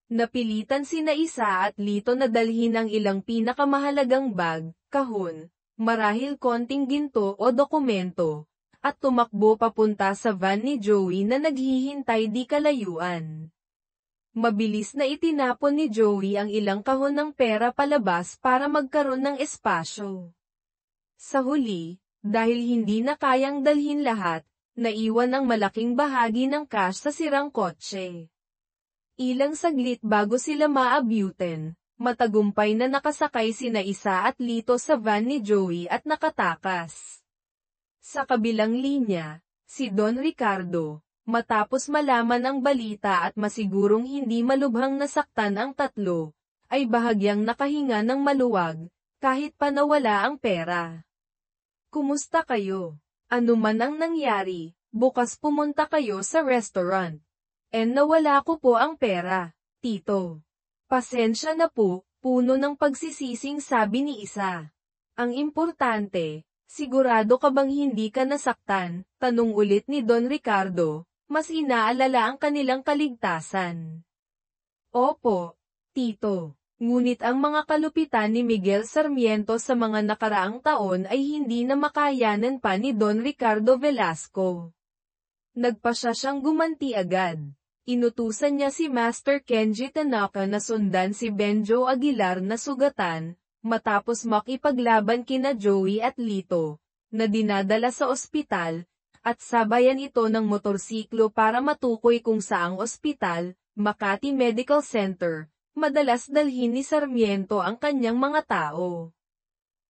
Napilitan sina Isa at Lito na dalhin ang ilang pinakamahalagang bag, kahon, marahil konting ginto o dokumento, at tumakbo papunta sa van ni Joey na naghihintay di kalayuan. Mabilis na itinapon ni Joey ang ilang kahon ng pera palabas para magkaroon ng espasyo. Sa huli, dahil hindi na kayang dalhin lahat, naiwan ang malaking bahagi ng cash sa sirang kotse. Ilang saglit bago sila maabutin, matagumpay na nakasakay sina Isa at Lito sa van ni Joey at nakatakas. Sa kabilang linya, si Don Ricardo, matapos malaman ang balita at masigurong hindi malubhang nasaktan ang tatlo, ay bahagyang nakahinga ng maluwag, kahit pa nawala ang pera. Kumusta kayo? Ano man ang nangyari, bukas pumunta kayo sa restaurant. Nawala ko po ang pera, Tito. Pasensya na po, puno ng pagsisising sabi ni Isa. Ang importante, sigurado ka bang hindi ka nasaktan? Tanong ulit ni Don Ricardo. Mas inaalala ang kanilang kaligtasan. Opo, Tito. Ngunit ang mga kalupitan ni Miguel Sarmiento sa mga nakaraang taon ay hindi na makayanan pa ni Don Ricardo Velasco. Nagpasya siyang gumanti agad. Inutusan niya si Master Kenji Tanaka na sundan si Benjo Aguilar na sugatan, matapos makipaglaban kina Joey at Lito, na dinadala sa ospital, at sabayan ito ng motorsiklo para matukoy kung saang ospital, Makati Medical Center, madalas dalhin ni Sarmiento ang kanyang mga tao.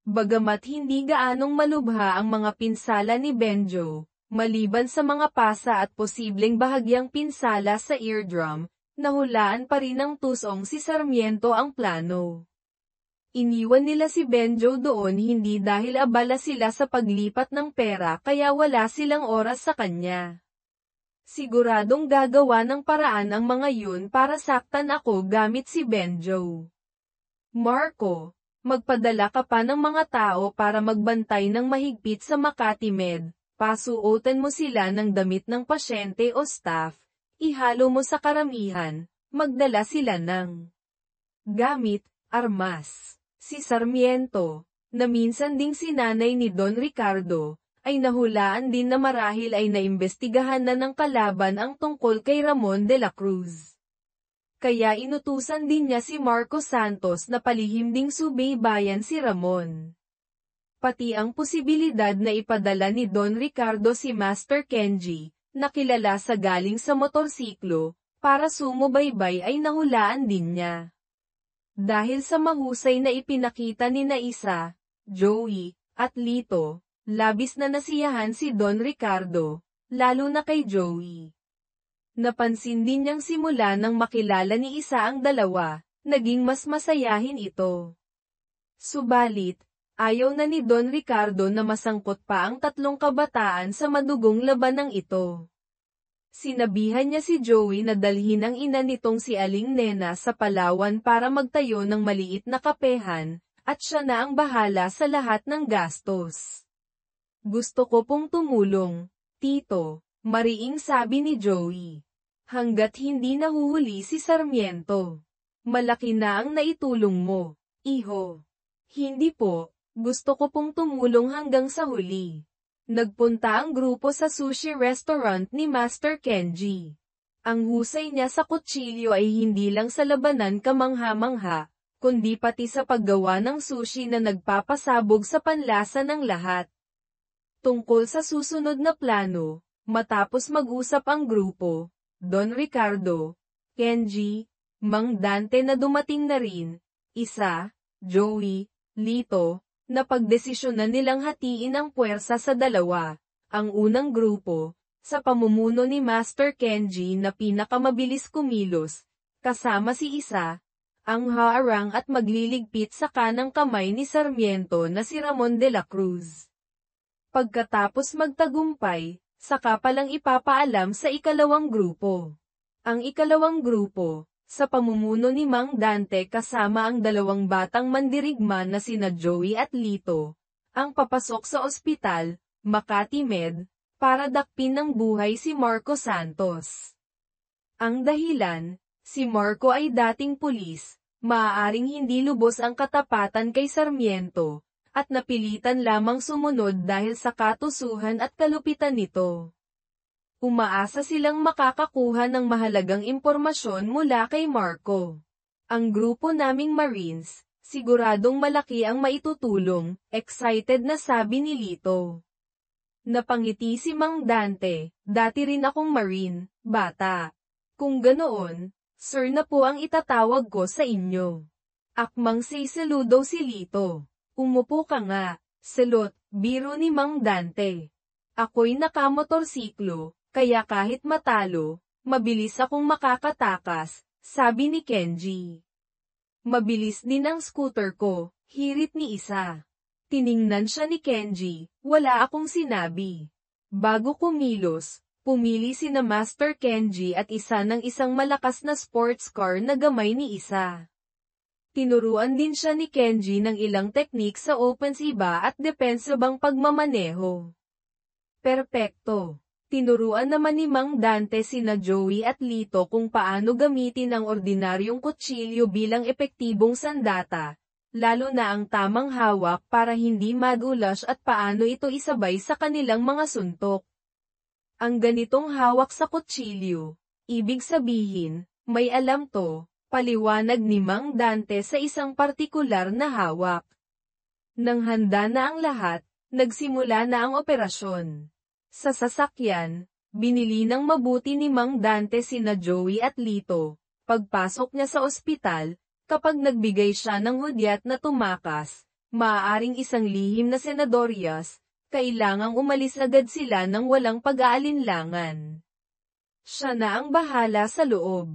Bagamat hindi gaanong malubha ang mga pinsala ni Benjo, maliban sa mga pasa at posibleng bahagyang pinsala sa eardrum, nahulaan pa rin ng tusong si Sarmiento ang plano. Iniwan nila si Benjo doon hindi dahil abala sila sa paglipat ng pera kaya wala silang oras sa kanya. Siguradong gagawa ng paraan ang mga yun para saktan ako gamit si Benjo. Marco, magpadala ka pa ng mga tao para magbantay ng mahigpit sa Makati Med, pasuotan mo sila ng damit ng pasyente o staff, ihalo mo sa karamihan, magdala sila ng gamit, armas. Si Sarmiento, na minsan ding sinanay ni Don Ricardo, ay nahulaan din na marahil ay naimbestigahan na ng kalaban ang tungkol kay Ramon de la Cruz. Kaya inutusan din niya si Marco Santos na palihim ding subaybayan si Ramon. Pati ang posibilidad na ipadala ni Don Ricardo si Master Kenji, na kilala sa galing sa motorsiklo, para sumubaybay ay nahulaan din niya. Dahil sa mahusay na ipinakita ni Isa, Joey, at Lito, labis na nasiyahan si Don Ricardo, lalo na kay Joey. Napansin din niyang simula nang makilala ni Isa ang dalawa, naging mas masayahin ito. Subalit, ayaw na ni Don Ricardo na masangkot pa ang tatlong kabataan sa madugong labanang ito. Sinabihan niya si Joey na dalhin ang ina nitong si Aling Nena sa Palawan para magtayo ng maliit na kapehan, at siya na ang bahala sa lahat ng gastos. Gusto ko pong tumulong, Tito, mariing sabi ni Joey. Hanggat hindi nahuhuli si Sarmiento. Malaki na ang naitulong mo, iho. Hindi po, gusto ko pong tumulong hanggang sa huli. Nagpunta ang grupo sa sushi restaurant ni Master Kenji. Ang husay niya sa kutsilyo ay hindi lang sa labanan kamangha-mangha, kundi pati sa paggawa ng sushi na nagpapasabog sa panlasa ng lahat. Tungkol sa susunod na plano, matapos mag-usap ang grupo, Don Ricardo, Kenji, Mang Dante na dumating na rin, Isa, Joey, Lito, napagdesisyonan nilang hatiin ang puwersa sa dalawa. Ang unang grupo, sa pamumuno ni Master Kenji na pinakamabilis kumilos, kasama si Isa, ang haarang at magliligpit sa kanang kamay ni Sarmiento na si Ramon de la Cruz. Pagkatapos magtagumpay, saka palang ipapaalam sa ikalawang grupo. Ang ikalawang grupo, sa pamumuno ni Mang Dante kasama ang dalawang batang mandirigma na sina Joey at Lito, ang papasok sa ospital, Makati Med, para dakpin ng buhay si Marco Santos. Ang dahilan, si Marco ay dating pulis, maaaring hindi lubos ang katapatan kay Sarmiento, at napilitan lamang sumunod dahil sa katusuhan at kalupitan nito. Umaasa silang makakakuha ng mahalagang impormasyon mula kay Marco. Ang grupo naming Marines, siguradong malaki ang maitutulong, excited na sabi ni Lito. Napangiti si Mang Dante, dati rin akong Marine, bata. Kung ganoon, sir na po ang itatawag ko sa inyo. Akmang say saludo si Lito. Umupo ka nga, selot, biro ni Mang Dante. Ako'y nakamotorsiklo, kaya kahit matalo, mabilis akong makakatakas, sabi ni Kenji. Mabilis din ang scooter ko, hirit ni Isa. Tiningnan siya ni Kenji, wala akong sinabi. Bago kumilos, pumili sina Master Kenji at Isa ng isang malakas na sports car na gamay ni Isa. Tinuruan din siya ni Kenji ng ilang teknik sa opensiba at depensabang pagmamaneho. Perpekto. Tinuruan naman ni Mang Dante sina Joey at Lito kung paano gamitin ang ordinaryong kutsilyo bilang epektibong sandata, lalo na ang tamang hawak para hindi magulas at paano ito isabay sa kanilang mga suntok. Ang ganitong hawak sa kutsilyo, ibig sabihin, may alam to, paliwanag ni Mang Dante sa isang partikular na hawak. Nang handa na ang lahat, nagsimula na ang operasyon. Sa sasakyan, binili ng mabuti ni Mang Dante sina Joey at Lito. Pagpasok niya sa ospital, kapag nagbigay siya ng hudyat na tumakas, maaaring isang lihim na senadoryas, kailangang umalis agad sila nang walang pag-aalinlangan. Siya na ang bahala sa loob.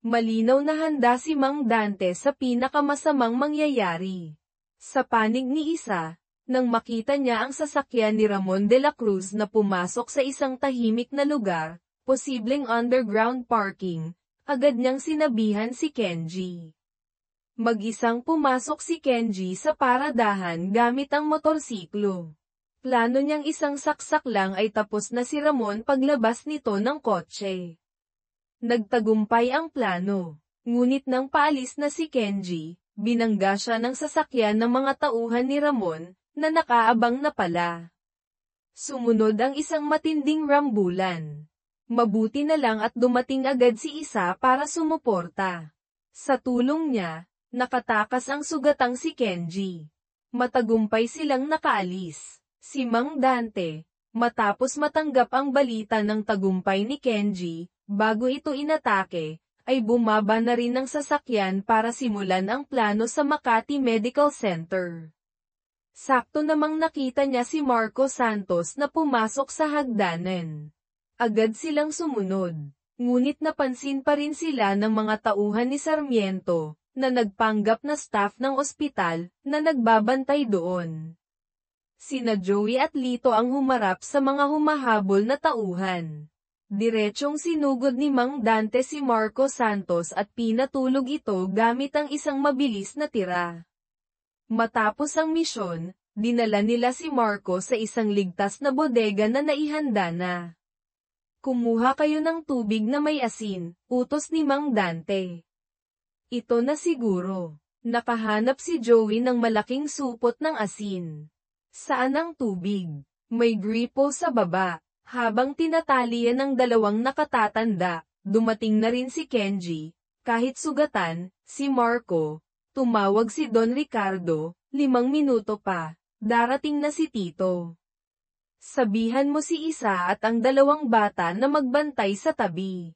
Malinaw na handa si Mang Dante sa pinakamasamang mangyayari. Sa panig ni isa, nang makita niya ang sasakyan ni Ramon de la Cruz na pumasok sa isang tahimik na lugar, posibleng underground parking, agad niyang sinabihan si Kenji. Mag-isang pumasok si Kenji sa paradahan gamit ang motorsiklo. Plano niyang isang saksak lang ay tapos na si Ramon paglabas nito ng kotse. Nagtagumpay ang plano, ngunit nang paalis na si Kenji, binangga siya ng sasakyan ng mga tauhan ni Ramon, na nakaabang na pala. Sumunod ang isang matinding rambulan. Mabuti na lang at dumating agad si isa para sumuporta. Sa tulong niya, nakatakas ang sugatang si Kenji. Matagumpay silang nakaalis. Si Mang Dante, matapos matanggap ang balita ng tagumpay ni Kenji, bago ito inatake, ay bumaba na rin ng sasakyan para simulan ang plano sa Makati Medical Center. Sakto namang nakita niya si Marco Santos na pumasok sa hagdanan. Agad silang sumunod, ngunit napansin pa rin sila ng mga tauhan ni Sarmiento, na nagpanggap na staff ng ospital, na nagbabantay doon. Sina Joey at Lito ang humarap sa mga humahabol na tauhan. Diretsyong sinugod ni Mang Dante si Marco Santos at pinatulog ito gamit ang isang mabilis na tira. Matapos ang misyon, dinala nila si Marco sa isang ligtas na bodega na naihanda na. Kumuha kayo ng tubig na may asin, utos ni Mang Dante. Ito na siguro. Nakahanap si Joey ng malaking supot ng asin. Saan ang tubig? May gripo sa baba. Habang tinatalian ng dalawang nakatatanda, dumating na rin si Kenji. Kahit sugatan, si Marco. Tumawag si Don Ricardo, 5 minuto pa, darating na si Tito. Sabihan mo si isa at ang dalawang bata na magbantay sa tabi.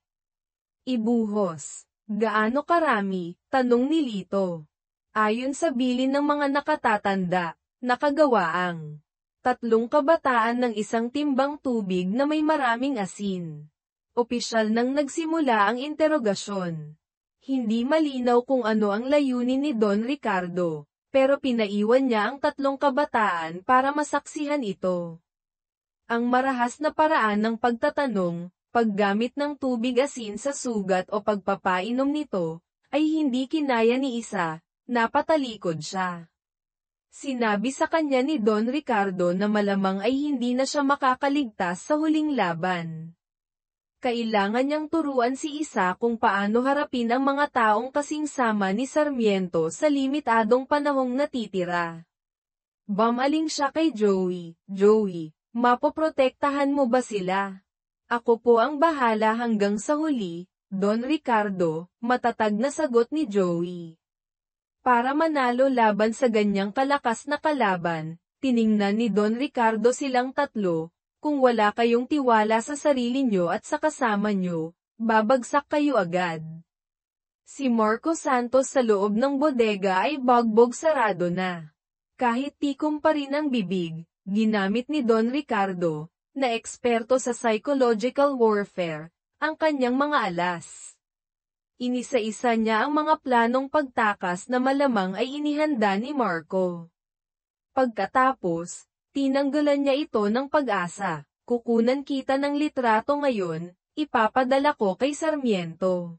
Ibuhos. Gaano karami? Tanong ni Lito. Ayon sa bilin ng mga nakatatanda, nakagawa ang 3 kabataan ng isang timbang tubig na may maraming asin. Opisyal nang nagsimula ang interogasyon. Hindi malinaw kung ano ang layunin ni Don Ricardo, pero pinaiwan niya ang 3 kabataan para masaksihan ito. Ang marahas na paraan ng pagtatanong, paggamit ng tubig asin sa sugat o pagpapainom nito, ay hindi kinaya ni isa, napatalikod siya. Sinabi sa kanya ni Don Ricardo na malamang ay hindi na siya makakaligtas sa huling laban. Kailangan niyang turuan si isa kung paano harapin ang mga taong kasing sama ni Sarmiento sa limitadong panahong natitira. Bumaling siya kay Joey. Joey, mapoprotektahan mo ba sila? Ako po ang bahala hanggang sa huli, Don Ricardo, matatag na sagot ni Joey. Para manalo laban sa ganyang kalakas na kalaban, tiningnan ni Don Ricardo silang 3, kung wala kayong tiwala sa sarili nyo at sa kasama nyo, babagsak kayo agad. Si Marco Santos sa loob ng bodega ay bagbog sarado na. Kahit tikom pa rin ang bibig, ginamit ni Don Ricardo, na eksperto sa psychological warfare, ang kanyang mga alas. Inisa-isa niya ang mga planong pagtakas na malamang ay inihanda ni Marco. Pagkatapos, tinanggalan niya ito ng pag-asa. Kukunan kita ng litrato ngayon, ipapadala ko kay Sarmiento.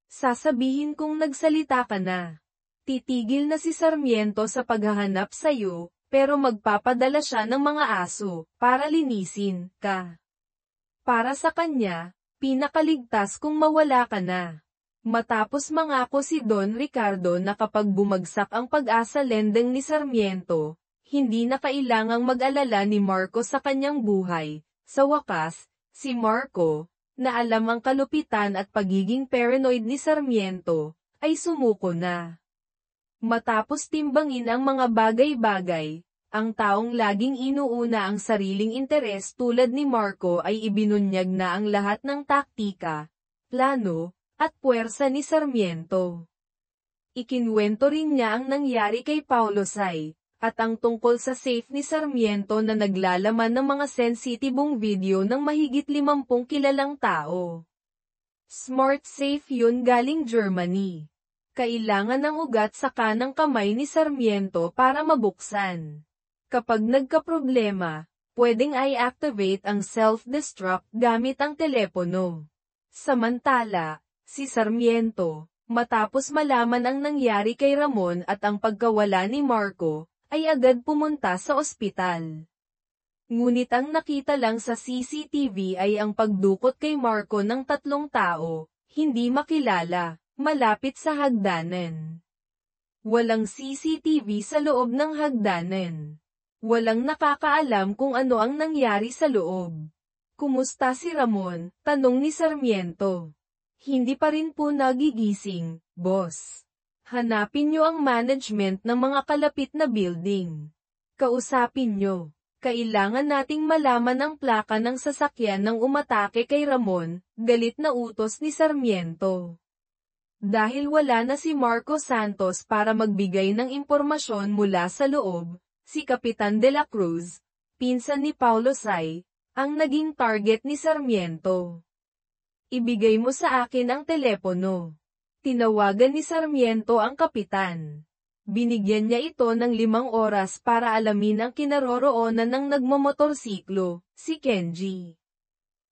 Sasabihin kong nagsalita ka na. Titigil na si Sarmiento sa paghahanap sa'yo, pero magpapadala siya ng mga aso, para linisin ka. Para sa kanya, pinakaligtas kung mawala ka na. Matapos mangako si Don Ricardo na kapag bumagsak ang pag-asa lending ni Sarmiento, hindi na kailangang mag-alala ni Marco sa kanyang buhay. Sa wakas, si Marco, na alam ang kalupitan at pagiging paranoid ni Sarmiento, ay sumuko na. Matapos timbangin ang mga bagay-bagay, ang taong laging inuuna ang sariling interes tulad ni Marco ay ibinunyag na ang lahat ng taktika, plano, at puwersa ni Sarmiento. Ikinwento rin niya ang nangyari kay Paulo Say, at ang tungkol sa safe ni Sarmiento na naglalaman ng mga sensitibong video ng mahigit 50 kilalang tao. Smart safe yun galing Germany. Kailangan ng ugat sa kanang kamay ni Sarmiento para mabuksan. Kapag nagkaproblema, pwedeng i-activate ang self-destruct gamit ang telepono. Samantala, si Sarmiento, matapos malaman ang nangyari kay Ramon at ang pagkawala ni Marco, ay agad pumunta sa ospital. Ngunit ang nakita lang sa CCTV ay ang pagdukot kay Marco ng 3 tao, hindi makilala, malapit sa hagdanan. Walang CCTV sa loob ng hagdanan. Walang nakakaalam kung ano ang nangyari sa loob. Kumusta si Ramon? Tanong ni Sarmiento. Hindi pa rin po nagigising, boss. Hanapin nyo ang management ng mga kalapit na building. Kausapin nyo. Kailangan nating malaman ang plaka ng sasakyan ng umatake kay Ramon, galit na utos ni Sarmiento. Dahil wala na si Marco Santos para magbigay ng impormasyon mula sa loob, si Kapitan de la Cruz, pinsan ni Paulo Say, ang naging target ni Sarmiento. Ibigay mo sa akin ang telepono. Tinawagan ni Sarmiento ang kapitan. Binigyan niya ito ng 5 oras para alamin ang kinaroroonan ng nagmamotorsiklo, si Kenji.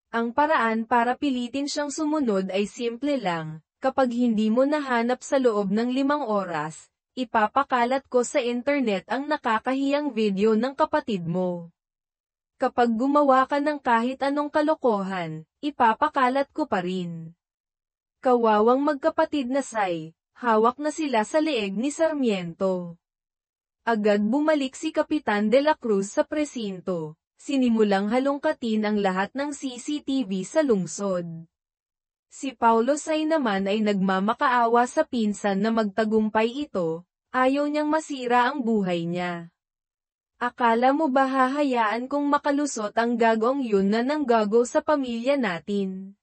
Ang paraan para pilitin siyang sumunod ay simple lang, kapag hindi mo nahanap sa loob ng 5 oras, ipapakalat ko sa internet ang nakakahiyang video ng kapatid mo. Kapag gumawa ka ng kahit anong kalokohan, ipapakalat ko pa rin. Kawawang magkapatid na Say, hawak na sila sa leeg ni Sarmiento. Agad bumalik si Kapitan de la Cruz sa presinto, sinimulang halongkatin ang lahat ng CCTV sa lungsod. Si Paulo Say naman ay nagmamakaawa sa pinsan na magtagumpay ito, ayaw niyang masira ang buhay niya. Akala mo ba hahayaan kong makalusot ang gagong yun na nanggago sa pamilya natin?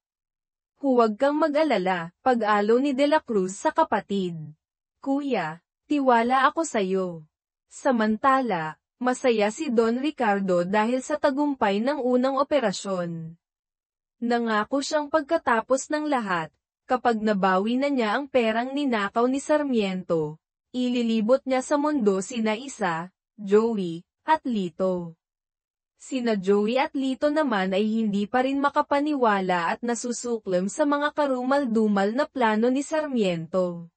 Huwag kang mag-alala, pag-alo ni De La Cruz sa kapatid. Kuya, tiwala ako sa'yo. Samantala, masaya si Don Ricardo dahil sa tagumpay ng unang operasyon. Nangako siyang pagkatapos ng lahat, kapag nabawi na niya ang perang ninakaw ni Sarmiento, ililibot niya sa mundo sina Isa, Joey, at Lito. Sina Joey at Lito naman ay hindi pa rin makapaniwala at nasusuklem sa mga karumal-dumal na plano ni Sarmiento.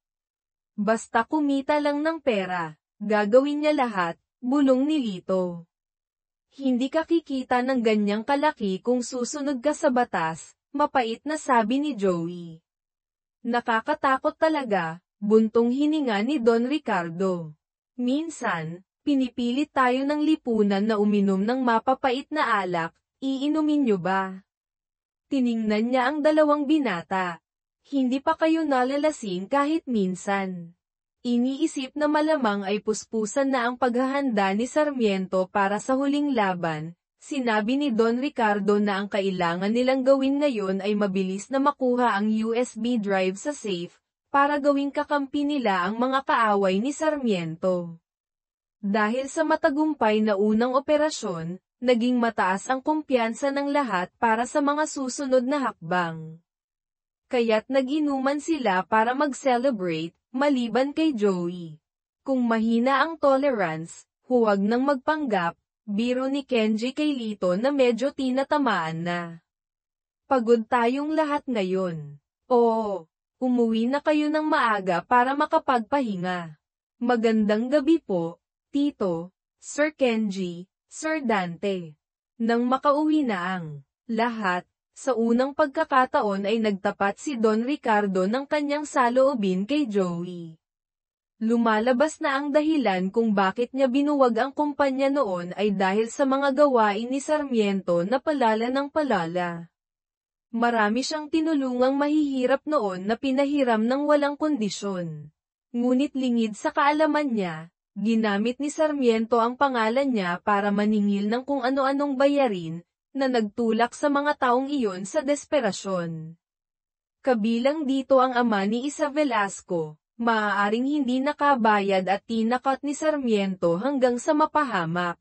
Basta kumita lang ng pera, gagawin niya lahat, bulong ni Lito. Hindi ka kikita ng ganyang kalaki kung susunod ka sa batas, mapait na sabi ni Joey. Nakakatakot talaga, buntong hininga ni Don Ricardo. Minsan, pinipilit tayo ng lipunan na uminom ng mapapait na alak, iinumin nyo ba? Tiningnan niya ang 2 binata. Hindi pa kayo nalalasing kahit minsan. Iniisip na malamang ay puspusan na ang paghahanda ni Sarmiento para sa huling laban. Sinabi ni Don Ricardo na ang kailangan nilang gawin ngayon ay mabilis na makuha ang USB drive sa safe, para gawing kakampi nila ang mga kaaway ni Sarmiento. Dahil sa matagumpay na unang operasyon, naging mataas ang kumpiyansa ng lahat para sa mga susunod na hakbang. Kaya't nag-inuman sila para mag-celebrate, maliban kay Joey. Kung mahina ang tolerance, huwag nang magpanggap, biro ni Kenji kay Lito na medyo tinatamaan na. Pagod tayong lahat ngayon. Oo, umuwi na kayo ng maaga para makapagpahinga. Magandang gabi po. Tito, Sir Kenji, Sir Dante. Nang makauwi na ang lahat, Sa unang pagkakataon ay nagtapat si Don Ricardo ng kanyang saloobin kay Joey. Lumalabas na ang dahilan kung bakit niya binuwag ang kumpanya noon ay dahil sa mga gawain ni Sarmiento na palala ng palala. Marami siyang tinulungang mahihirap noon na pinahiram ng walang kondisyon. Ngunit lingid sa kaalaman niya, ginamit ni Sarmiento ang pangalan niya para maningil ng kung ano-anong bayarin, na nagtulak sa mga taong iyon sa desperasyon. Kabilang dito ang ama ni Isa Velasco. Maaaring hindi nakabayad at tinakot ni Sarmiento hanggang sa mapahamak.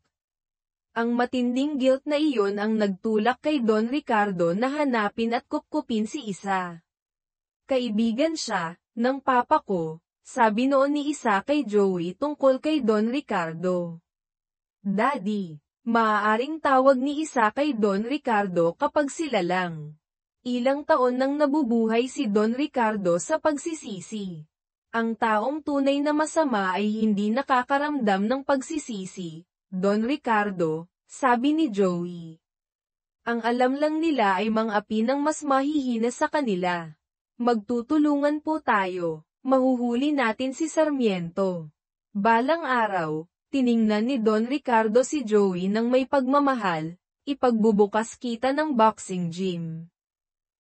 Ang matinding guilt na iyon ang nagtulak kay Don Ricardo na hanapin at kupkupin si Isa. Kaibigan siya, ng papa ko, sabi noon ni Isa kay Joey tungkol kay Don Ricardo. Daddy, maaaring tawag ni Isa kay Don Ricardo kapag sila lang. Ilang taon nang nabubuhay si Don Ricardo sa pagsisisi. Ang taong tunay na masama ay hindi nakakaramdam ng pagsisisi, Don Ricardo, sabi ni Joey. Ang alam lang nila ay mang-api ng mas mahihina sa kanila. Magtutulungan po tayo, mahuhuli natin si Sarmiento. Balang araw, tiningnan ni Don Ricardo si Joey ng may pagmamahal, ipagbubukas kita ng boxing gym.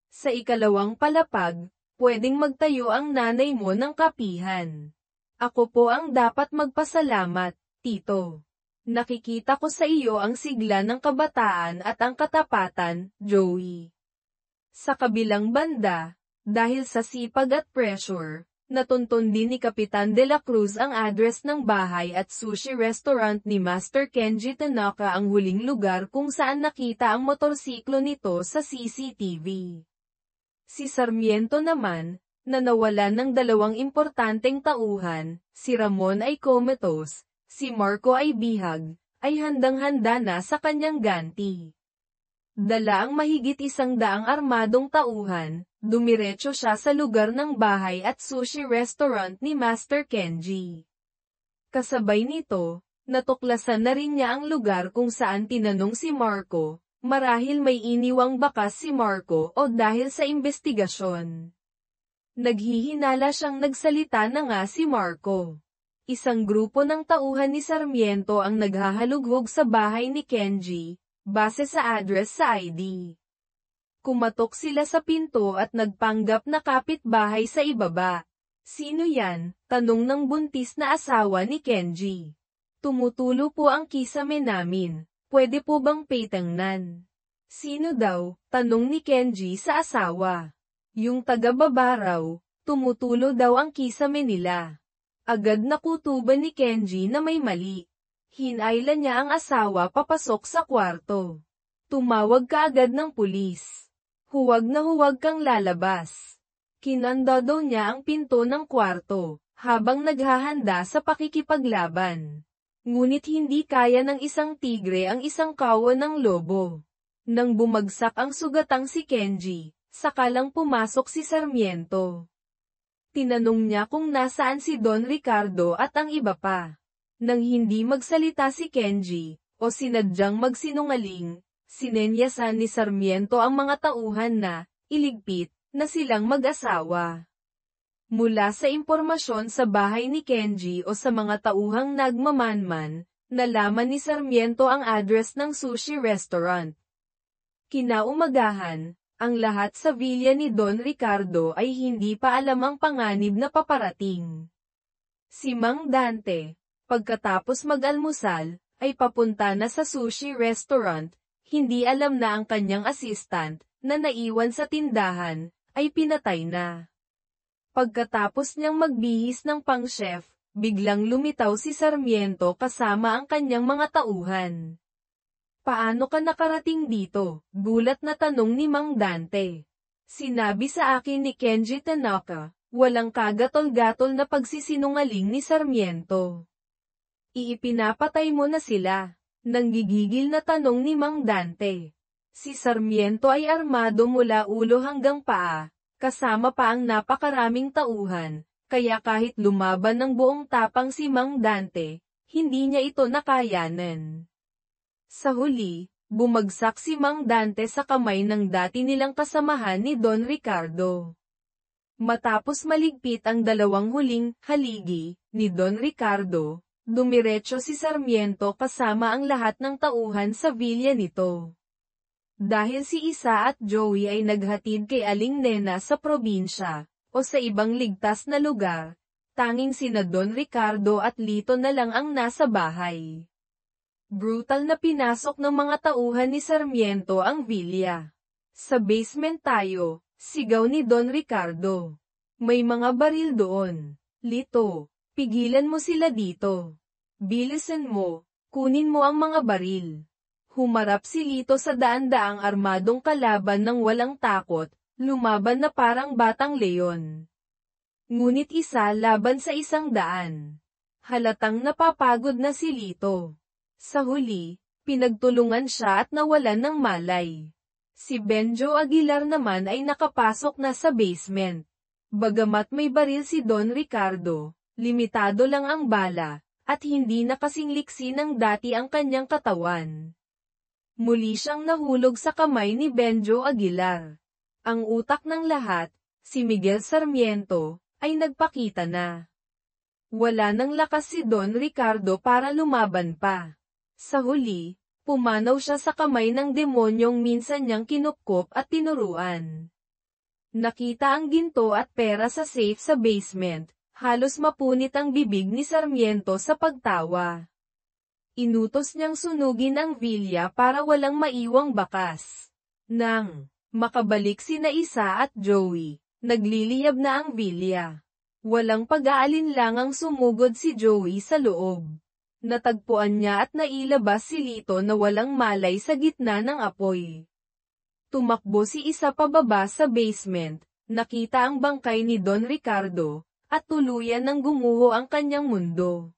Sa ikalawang palapag, pwedeng magtayo ang nanay mo ng kapihan. Ako po ang dapat magpasalamat, Tito. Nakikita ko sa iyo ang sigla ng kabataan at ang katapatan, Joey. Sa kabilang banda, dahil sa sipag at pressure, natuntun din ni Kapitan de la Cruz ang address ng bahay at sushi restaurant ni Master Kenji Tanaka, ang huling lugar kung saan nakita ang motorsiklo nito sa CCTV. Si Sarmiento naman, na nawalan ng dalawang importanteng tauhan, si Ramon ay comatose, si Marco ay bihag, ay handang-handa na sa kanyang ganti. Dala ang mahigit 100 armadong tauhan, dumiretso siya sa lugar ng bahay at sushi restaurant ni Master Kenji. Kasabay nito, natuklasan na rin niya ang lugar kung saan tinanong si Marco. Marahil may iniwang bakas si Marco o dahil sa investigasyon. Naghihinala siyang nagsalita na nga si Marco. Isang grupo ng tauhan ni Sarmiento ang naghahalughog sa bahay ni Kenji, base sa address sa ID. Kumatok sila sa pinto at nagpanggap na kapitbahay sa ibaba. Sino yan? Tanong ng buntis na asawa ni Kenji. Tumutulo po ang kisame namin. Pwede po bang petangnan? Sino daw? Tanong ni Kenji sa asawa. Yung taga-baba raw, tumutulo daw ang kisame nila. Agad nakutuban ni Kenji na may mali. Hinayla niya ang asawa papasok sa kwarto. Tumawag ka agad ng pulis. Huwag na huwag kang lalabas. Kinandado niya ang pinto ng kwarto, habang naghahanda sa pakikipaglaban. Ngunit hindi kaya ng isang tigre ang isang kawan ng lobo. Nang bumagsak ang sugatang si Kenji, sakalang pumasok si Sarmiento. Tinanong niya kung nasaan si Don Ricardo at ang iba pa. Nang hindi magsalita si Kenji, o sinadyang magsinungaling, sinenyasan ni Sarmiento ang mga tauhan na, iligpit, na silang mag-asawa. Mula sa impormasyon sa bahay ni Kenji o sa mga tauhang nagmamanman, nalaman ni Sarmiento ang address ng sushi restaurant. Kinaumagahan, ang lahat sa villa ni Don Ricardo ay hindi pa alam ang panganib na paparating. Si Mang Dante, pagkatapos mag-almusal, ay papunta na sa sushi restaurant, hindi alam na ang kanyang assistant, na naiwan sa tindahan, ay pinatay na. Pagkatapos niyang magbihis ng pang-chef, biglang lumitaw si Sarmiento kasama ang kanyang mga tauhan. Paano ka nakarating dito? Gulat na tanong ni Mang Dante. Sinabi sa akin ni Kenji Tanaka, walang kagatol-gatol na pagsisinungaling ni Sarmiento. Iipinapatay mo na sila. Nanggigigil na tanong ni Mang Dante. Si Sarmiento ay armado mula ulo hanggang paa. Kasama pa ang napakaraming tauhan, kaya kahit lumaban ng buong tapang si Mang Dante, hindi niya ito nakayanan. Sa huli, bumagsak si Mang Dante sa kamay ng dati nilang kasamahan ni Don Ricardo. Matapos maligpit ang dalawang huling haligi ni Don Ricardo, dumiretso si Sarmiento kasama ang lahat ng tauhan sa villa nito. Dahil si Isa at Joey ay naghatid kay Aling Nena sa probinsya, o sa ibang ligtas na lugar, tanging sina Don Ricardo at Lito na lang ang nasa bahay. Brutal na pinasok ng mga tauhan ni Sarmiento ang villa. Sa basement tayo, sigaw ni Don Ricardo. May mga baril doon. Lito, pigilan mo sila dito. Bilisan mo, kunin mo ang mga baril. Humarap si Lito sa daan-daang armadong kalaban ng walang takot, lumaban na parang batang leon. Ngunit isa laban sa 100. Halatang napapagod na si Lito. Sa huli, pinagtulungan siya at nawalan ng malay. Si Benjo Aguilar naman ay nakapasok na sa basement. Bagamat may baril si Don Ricardo, limitado lang ang bala, at hindi na kasing liksi ng dati ang kanyang katawan. Muli siyang nahulog sa kamay ni Benjo Aguilar. Ang utak ng lahat, si Miguel Sarmiento, ay nagpakita na. Wala nang lakas si Don Ricardo para lumaban pa. Sa huli, pumanaw siya sa kamay ng demonyong minsan niyang kinupkop at tinuruan. Nakita ang ginto at pera sa safe sa basement, halos mapunit ang bibig ni Sarmiento sa pagtawa. Inutos niyang sunugin ang villa para walang maiwang bakas. Nang makabalik sina Isa at Joey, nagliliyab na ang villa. Walang pag-aalinlangang sumugod si Joey sa loob. Natagpuan niya at nailabas si Lito na walang malay sa gitna ng apoy. Tumakbo si Isa pababa sa basement, nakita ang bangkay ni Don Ricardo, at tuluyan ng gumuho ang kanyang mundo.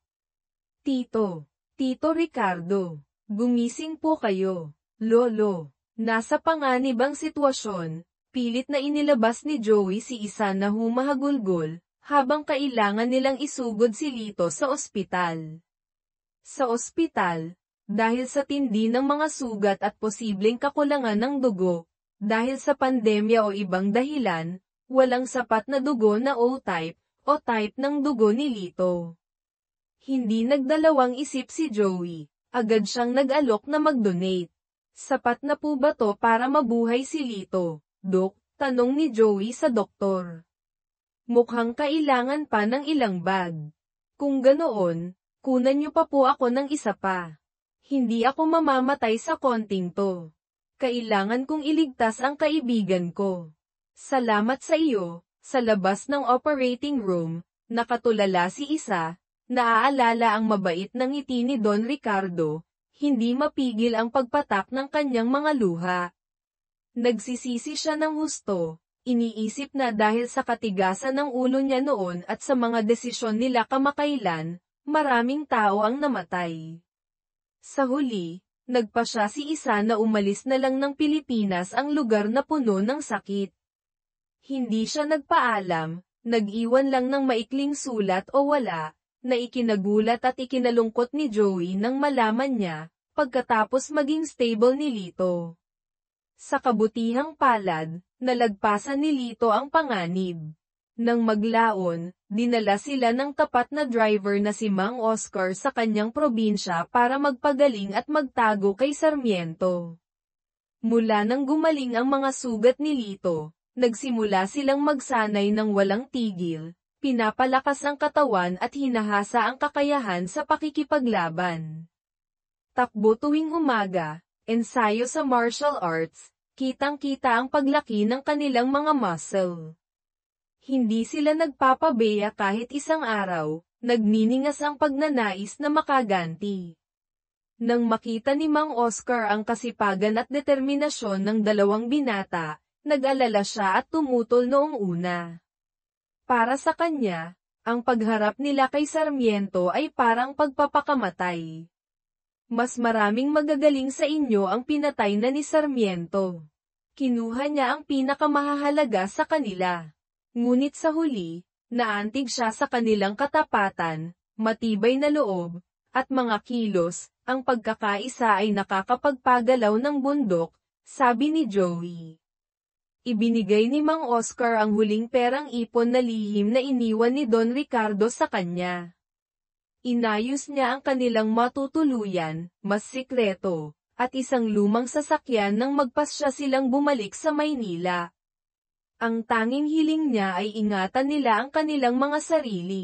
Tito Ricardo, gumising po kayo. Lolo, nasa panganib ang sitwasyon, pilit na inilabas ni Joey si Isa na humahagulgol, habang kailangan nilang isugod si Lito sa ospital. Sa ospital, dahil sa tindi ng mga sugat at posibleng kakulangan ng dugo, dahil sa pandemya o ibang dahilan, walang sapat na dugo na O-type, o type ng dugo ni Lito. Hindi nagdalawang isip si Joey, agad siyang nag-alok na mag-donate. Sapat na po ba to para mabuhay si Lito, Dok? Tanong ni Joey sa doktor. Mukhang kailangan pa ng ilang bag. Kung ganoon, kunan niyo pa po ako ng isa pa. Hindi ako mamamatay sa konting to. Kailangan kong iligtas ang kaibigan ko. Salamat sa iyo. Sa labas ng operating room, nakatulala si Isa. Naaalala ang mabait na ngiti ni Don Ricardo, hindi mapigil ang pagpatak ng kanyang mga luha. Nagsisisi siya ng husto, iniisip na dahil sa katigasan ng ulo niya noon at sa mga desisyon nila kamakailan, maraming tao ang namatay. Sa huli, nagpasya si Isa na umalis na lang ng Pilipinas ang lugar na puno ng sakit. Hindi siya nagpaalam, nag-iwan lang ng maikling sulat o wala, na ikinagulat at ikinalungkot ni Joey nang malaman niya, pagkatapos maging stable ni Lito. Sa kabutihang palad, nalagpasan ni Lito ang panganib. Nang maglaon, dinala sila ng tapat na driver na si Mang Oscar sa kanyang probinsya para magpagaling at magtago kay Sarmiento. Mula nang gumaling ang mga sugat ni Lito, nagsimula silang magsanay ng walang tigil. Pinapalakas ang katawan at hinahasa ang kakayahan sa pakikipaglaban. Takbo tuwing umaga, ensayo sa martial arts, kitang-kita ang paglaki ng kanilang mga muscle. Hindi sila nagpapabeya kahit isang araw, nagniningas ang pagnanais na makaganti. Nang makita ni Mang Oscar ang kasipagan at determinasyon ng dalawang binata, nag-alala siya at tumutol noong una. Para sa kanya, ang pagharap nila kay Sarmiento ay parang pagpapakamatay. Mas maraming magagaling sa inyo ang pinatay na ni Sarmiento. Kinuha niya ang pinakamahalaga sa kanila. Ngunit sa huli, naantig siya sa kanilang katapatan, matibay na loob, at mga kilos, ang pagkakaisa ay nakakapagpagalaw ng bundok, sabi ni Joey. Ibinigay ni Mang Oscar ang huling perang ipon na lihim na iniwan ni Don Ricardo sa kanya. Inayos niya ang kanilang matutuluyan, mas sikreto, at isang lumang sasakyan nang magpasya silang bumalik sa Maynila. Ang tanging hiling niya ay ingatan nila ang kanilang mga sarili.